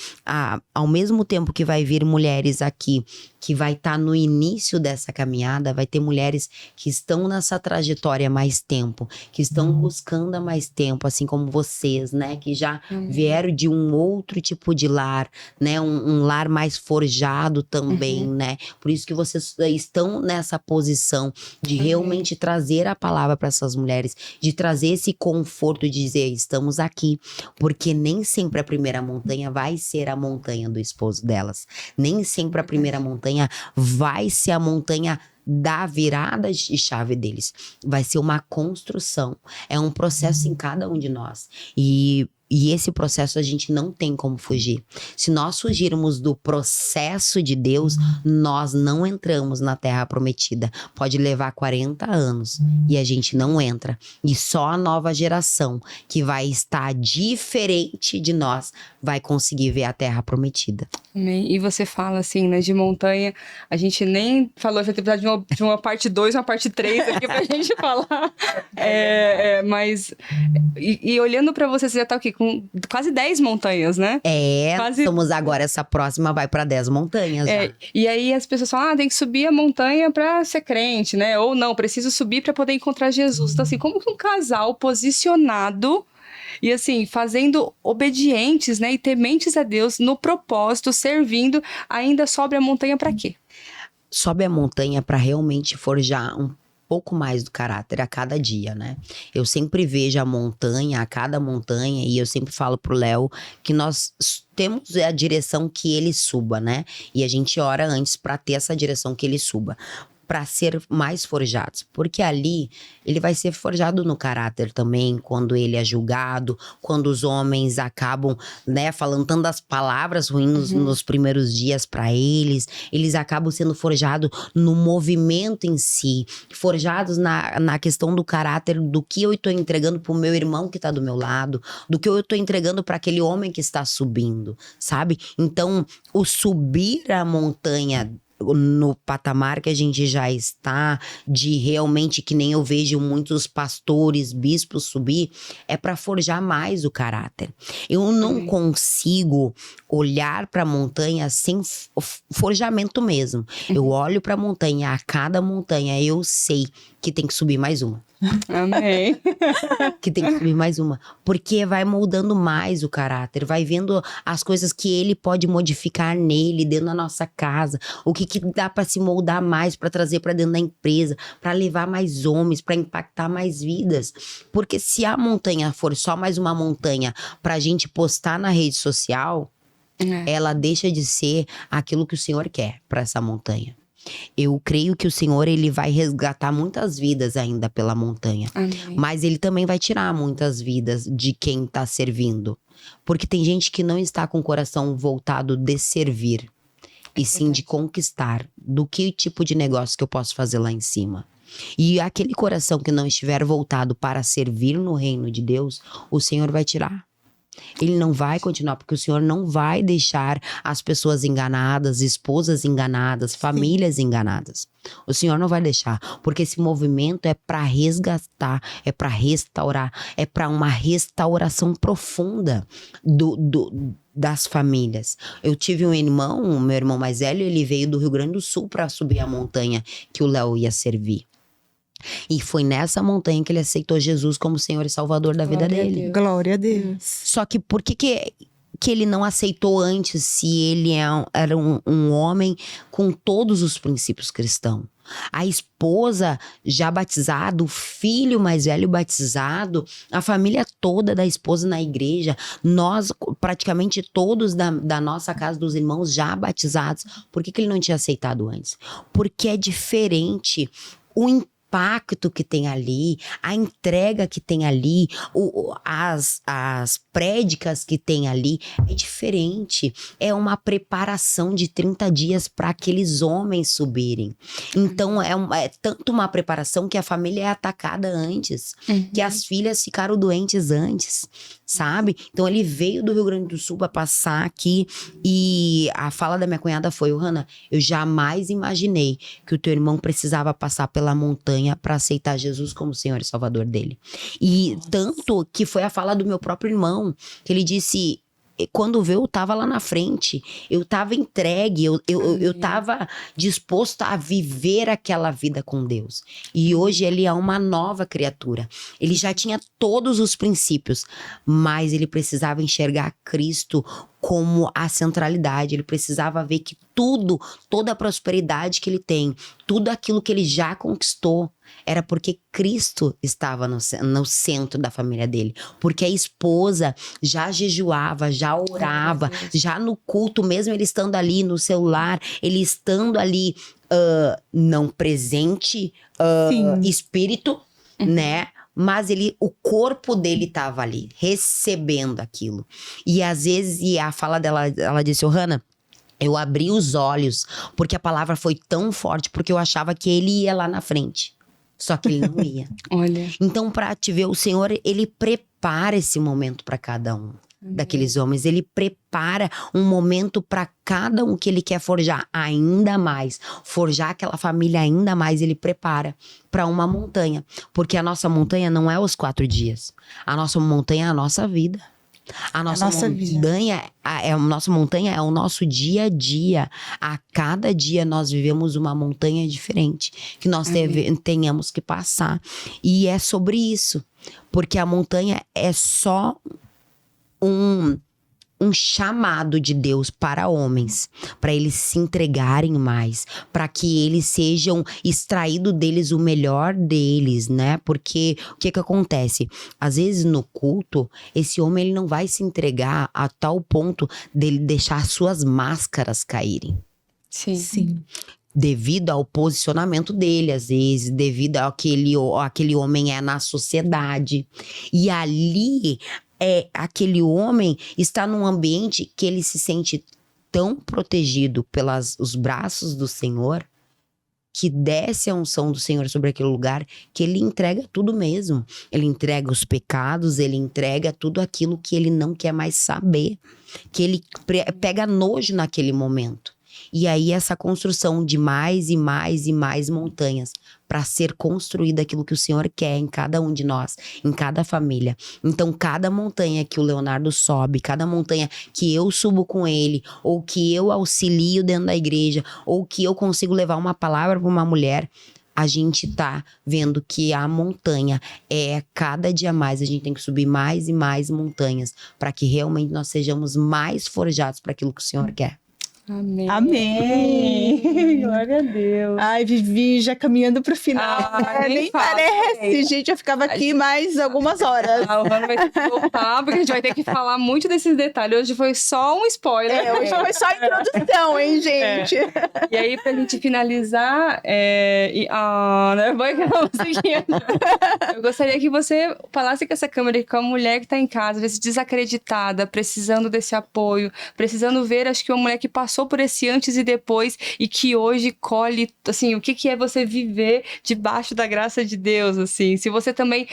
Ao mesmo tempo que vai vir mulheres aqui que vai estar no início dessa caminhada, vai ter mulheres que estão nessa trajetória há mais tempo, que estão buscando há mais tempo, assim como vocês, né? Que já vieram de um outro tipo de lar, né? Um lar mais forjado também, né? Por isso que vocês estão nessa posição de realmente trazer a palavra para essas mulheres, de trazer esse conforto de dizer, estamos aqui, porque nem sempre a primeira montanha vai ser a montanha do esposo delas, nem sempre a primeira montanha vai ser a montanha da virada de chave deles, vai ser uma construção, é um processo em cada um de nós, e esse processo a gente não tem como fugir. Se nós fugirmos do processo de Deus, nós não entramos na Terra Prometida. Pode levar 40 anos e a gente não entra. E só a nova geração que vai estar diferente de nós vai conseguir ver a Terra Prometida. Amém. E você fala assim, né, de montanha, a gente nem falou, vai ter precisado de uma parte 2, uma parte 3 aqui pra gente falar. Mas, e olhando pra você já tá o quê? Com quase 10 montanhas, né? Somos agora, essa próxima vai para 10 montanhas já. E aí as pessoas falam, tem que subir a montanha pra ser crente, né? Ou não, preciso subir pra poder encontrar Jesus. Então assim, como que um casal posicionado e assim, fazendo obedientes, né? E tementes a Deus no propósito, servindo, ainda sobe a montanha pra quê? Sobe a montanha para realmente forjar um pouco mais do caráter a cada dia, né? Eu sempre vejo a cada montanha, e eu sempre falo pro Léo que nós temos a direção que ele suba, né? E a gente ora antes para ter essa direção que ele suba. para ser mais forjados. Porque ali ele vai ser forjado no caráter também, quando ele é julgado, quando os homens acabam, né, falando tantas palavras ruins nos primeiros dias para eles acabam sendo forjados no movimento em si, forjados na questão do caráter, do que eu estou entregando pro meu irmão que tá do meu lado, do que eu estou entregando para aquele homem que está subindo, sabe? Então, o subir a montanha no patamar que a gente já está, de realmente, que nem eu vejo muitos pastores, bispos subir, é para forjar mais o caráter. Eu não consigo olhar para a montanha sem forjamento mesmo. Eu olho para a montanha, a cada montanha eu sei que tem que subir mais uma. Amém. Que tem que subir mais uma. Porque vai moldando mais o caráter, vai vendo as coisas que ele pode modificar nele, dentro da nossa casa, o que dá para se moldar mais, para trazer para dentro da empresa, para levar mais homens, para impactar mais vidas. Porque se a montanha for só mais uma montanha pra gente postar na rede social, ela deixa de ser aquilo que o Senhor quer para essa montanha. Eu creio que o Senhor, ele vai resgatar muitas vidas ainda pela montanha. Amém. Mas ele também vai tirar muitas vidas de quem tá servindo. Porque tem gente que não está com o coração voltado de servir, e sim de conquistar. Do que tipo de negócio que eu posso fazer lá em cima. E aquele coração que não estiver voltado para servir no reino de Deus, o Senhor vai tirar. Ele não vai continuar, porque o Senhor não vai deixar as pessoas enganadas, esposas enganadas, famílias enganadas. O Senhor não vai deixar, porque esse movimento é para resgatar, é para restaurar, é para uma restauração profunda das famílias. Eu tive um irmão, meu irmão mais velho, ele veio do Rio Grande do Sul para subir a montanha que o Léo ia servir. E foi nessa montanha que ele aceitou Jesus como Senhor e Salvador da vida dele. Glória a Deus. Só que por que ele não aceitou antes, se ele era um homem com todos os princípios cristãos? A esposa já batizada, o filho mais velho batizado, a família toda da esposa na igreja, nós praticamente todos da nossa casa dos irmãos já batizados. Por que ele não tinha aceitado antes? Porque é diferente o impacto que tem ali, a entrega que tem ali, as prédicas que tem ali, é diferente. É uma preparação de 30 dias para aqueles homens subirem. Então, é tanto uma preparação que a família é atacada antes, que as filhas ficaram doentes antes, sabe? Então, ele veio do Rio Grande do Sul para passar aqui, e a fala da minha cunhada foi: Hannah, eu jamais imaginei que o teu irmão precisava passar pela montanha para aceitar Jesus como Senhor e Salvador dele. E tanto que foi a fala do meu próprio irmão, que ele disse: quando veio, eu tava lá na frente, eu tava entregue, eu tava disposto a viver aquela vida com Deus. E hoje ele é uma nova criatura. Ele já tinha todos os princípios, mas ele precisava enxergar Cristo como a centralidade. Ele precisava ver que toda a prosperidade que ele tem, tudo aquilo que ele já conquistou, era porque Cristo estava no centro da família dele. Porque a esposa já jejuava, já orava, já no culto, mesmo ele estando ali no celular, ele estando ali não presente, espírito, né? Mas o corpo dele estava ali, recebendo aquilo. E às vezes, a fala dela, ela disse: Hannah, eu abri os olhos, porque a palavra foi tão forte, porque eu achava que ele ia lá na frente. Só que ele não ia. Olha. Então, para te ver, o Senhor, ele prepara esse momento para cada um daqueles homens. Ele prepara um momento para cada um que ele quer forjar ainda mais. Forjar aquela família ainda mais, ele prepara para uma montanha. Porque a nossa montanha não é os 4 dias. A nossa montanha é a nossa vida. A nossa montanha é o nosso dia a dia. A cada dia nós vivemos uma montanha diferente que nós tenhamos que passar. E é sobre isso. Porque a montanha é só um chamado de Deus para homens, para eles se entregarem mais, para que eles sejam extraído deles o melhor deles, né? Porque o que acontece? Às vezes no culto, esse homem ele não vai se entregar a tal ponto dele deixar suas máscaras caírem. Sim. devido ao posicionamento dele, às vezes, devido ao que aquele homem é na sociedade. E ali, aquele homem está num ambiente que ele se sente tão protegido pelos braços do Senhor, que desce a unção do Senhor sobre aquele lugar, que ele entrega tudo mesmo. Ele entrega os pecados, ele entrega tudo aquilo que ele não quer mais saber, que ele pega nojo naquele momento. E aí essa construção de mais e mais e mais montanhas para ser construída aquilo que o Senhor quer em cada um de nós, em cada família. Então, cada montanha que o Leonardo sobe, cada montanha que eu subo com ele, ou que eu auxilio dentro da igreja, ou que eu consigo levar uma palavra para uma mulher, a gente tá vendo que a montanha cada dia mais, a gente tem que subir mais e mais montanhas para que realmente nós sejamos mais forjados para aquilo que o Senhor quer. Amém. Amém. Glória a Deus. Ai, Vivi, já caminhando pro final. Nem parece, gente. Eu ficava aqui mais algumas horas. O Rano vai ter que voltar, porque a gente vai ter que falar muito desses detalhes. Hoje foi só um spoiler. Hoje foi só a introdução, hein, gente? E aí, pra gente finalizar, eu gostaria que você falasse com essa câmera, com a mulher que tá em casa, às vezes desacreditada, precisando desse apoio, precisando ver, acho que uma mulher que passou por esse antes e depois e que hoje colhe, assim, o que é você viver debaixo da graça de Deus, assim. Se você também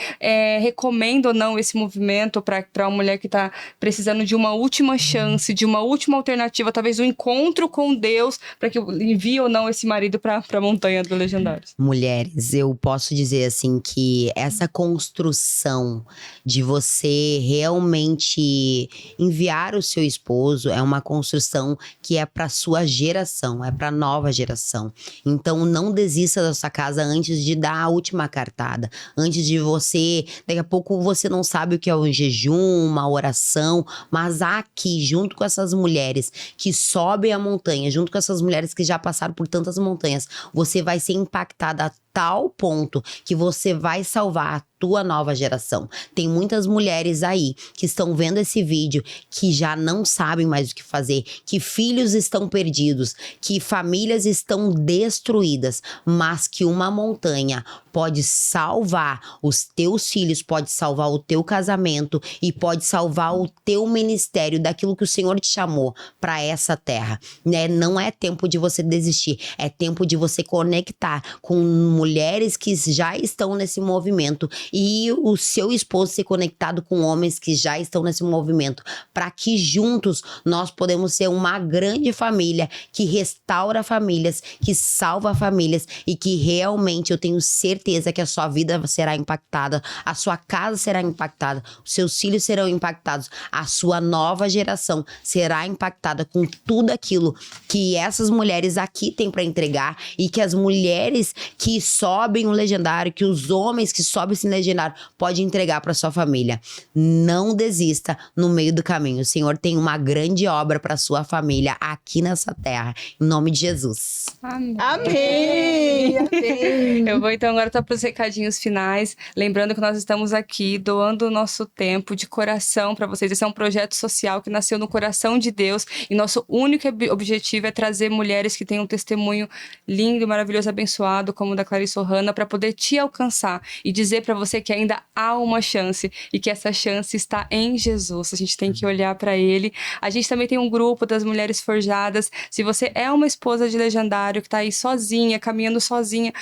recomenda ou não esse movimento para uma mulher que está precisando de uma última chance, de uma última alternativa, talvez um encontro com Deus, para que envie ou não esse marido para a montanha do Legendários. Mulheres, eu posso dizer assim que essa construção de você realmente enviar o seu esposo é uma construção que é para sua geração, é para nova geração. Então não desista da sua casa antes de dar a última cartada, antes de você, daqui a pouco você não sabe o que é um jejum, uma oração, mas aqui junto com essas mulheres que sobem a montanha, junto com essas mulheres que já passaram por tantas montanhas, você vai ser impactada a tal ponto que você vai salvar a tua nova geração. Tem muitas mulheres aí que estão vendo esse vídeo que já não sabem mais o que fazer, que filhos estão perdidos, que famílias estão destruídas, mas que uma montanha pode salvar os teus filhos, pode salvar o teu casamento e pode salvar o teu ministério daquilo que o Senhor te chamou para essa terra, né? Não é tempo de você desistir, é tempo de você conectar com mulheres que já estão nesse movimento e o seu esposo ser conectado com homens que já estão nesse movimento, para que juntos nós podemos ser uma grande família que restaura famílias, que salva famílias e que realmente eu tenho certeza que a sua vida será impactada, a sua casa será impactada, os seus filhos serão impactados, a sua nova geração será impactada com tudo aquilo que essas mulheres aqui têm para entregar e que as mulheres que sobem o legendário, que os homens que sobem esse legendário podem entregar para sua família. Não desista no meio do caminho. O Senhor tem uma grande obra para sua família aqui nessa terra. Em nome de Jesus. Amém. Amém. Amém. Eu vou então agora para os recadinhos finais. Lembrando que nós estamos aqui doando o nosso tempo de coração para vocês. Esse é um projeto social que nasceu no coração de Deus e nosso único objetivo é trazer mulheres que têm um testemunho lindo, maravilhoso, abençoado, como o da Clarice Ohana, para poder te alcançar e dizer para você que ainda há uma chance e que essa chance está em Jesus. A gente tem que olhar para Ele. A gente também tem um grupo das Mulheres Forjadas. Se você é uma esposa de legendário que está aí sozinha, caminhando sozinha,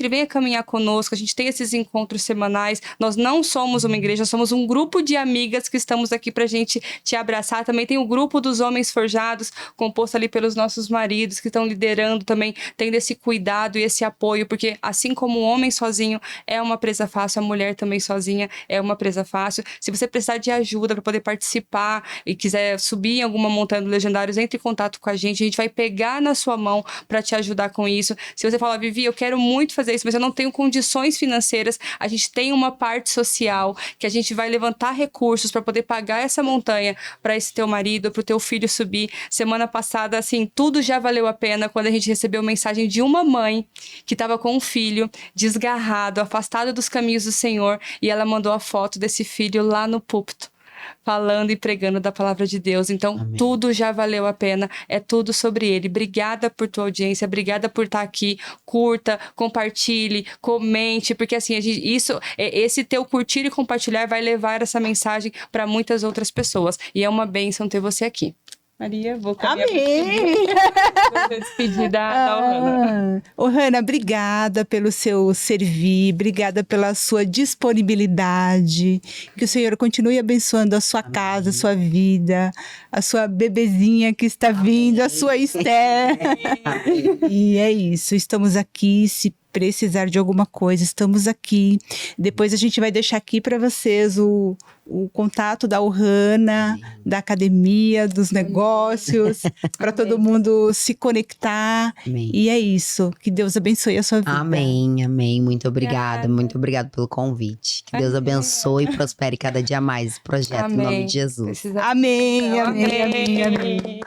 venha caminhar conosco. A gente tem esses encontros semanais. Nós não somos uma igreja, somos um grupo de amigas que estamos aqui pra gente te abraçar. Também tem o grupo dos Homens Forjados, composto ali pelos nossos maridos que estão liderando também, tendo esse cuidado e esse apoio, porque assim como o homem sozinho é uma presa fácil, a mulher também sozinha é uma presa fácil. Se você precisar de ajuda para poder participar e quiser subir em alguma montanha do Legendários, entre em contato com a gente vai pegar na sua mão para te ajudar com isso. Se você fala, Vivi, eu quero muito fazer isso, mas eu não tenho condições financeiras, a gente tem uma parte social que a gente vai levantar recursos para poder pagar essa montanha para esse teu marido, para o teu filho subir. Semana passada, assim, tudo já valeu a pena quando a gente recebeu mensagem de uma mãe que estava com um filho desgarrado, afastado dos caminhos do Senhor, e ela mandou a foto desse filho lá no púlpito. falando e pregando da palavra de Deus. Então, Amém. tudo já valeu a pena. É tudo sobre ele. Obrigada por tua audiência. Obrigada por estar aqui. Curta, compartilhe, comente, porque assim, esse teu curtir e compartilhar vai levar essa mensagem para muitas outras pessoas. E é uma bênção ter você aqui. Maria, vou caminhar para despedir da Ohana. Ohana, obrigada pelo seu servir, obrigada pela sua disponibilidade. Que o Senhor continue abençoando a sua casa, a sua vida, a sua bebezinha que está vindo, a sua Esther. E é isso, estamos aqui. Se precisar de alguma coisa, estamos aqui. Depois a gente vai deixar aqui para vocês o contato da Ohana, da academia, dos negócios, para todo mundo se conectar. Amém. E é isso. Que Deus abençoe a sua vida. Amém, amém. Muito obrigada. Muito obrigada pelo convite. Que Deus abençoe e prospere cada dia mais esse projeto, em nome de Jesus. Amém, amém, amém, amém.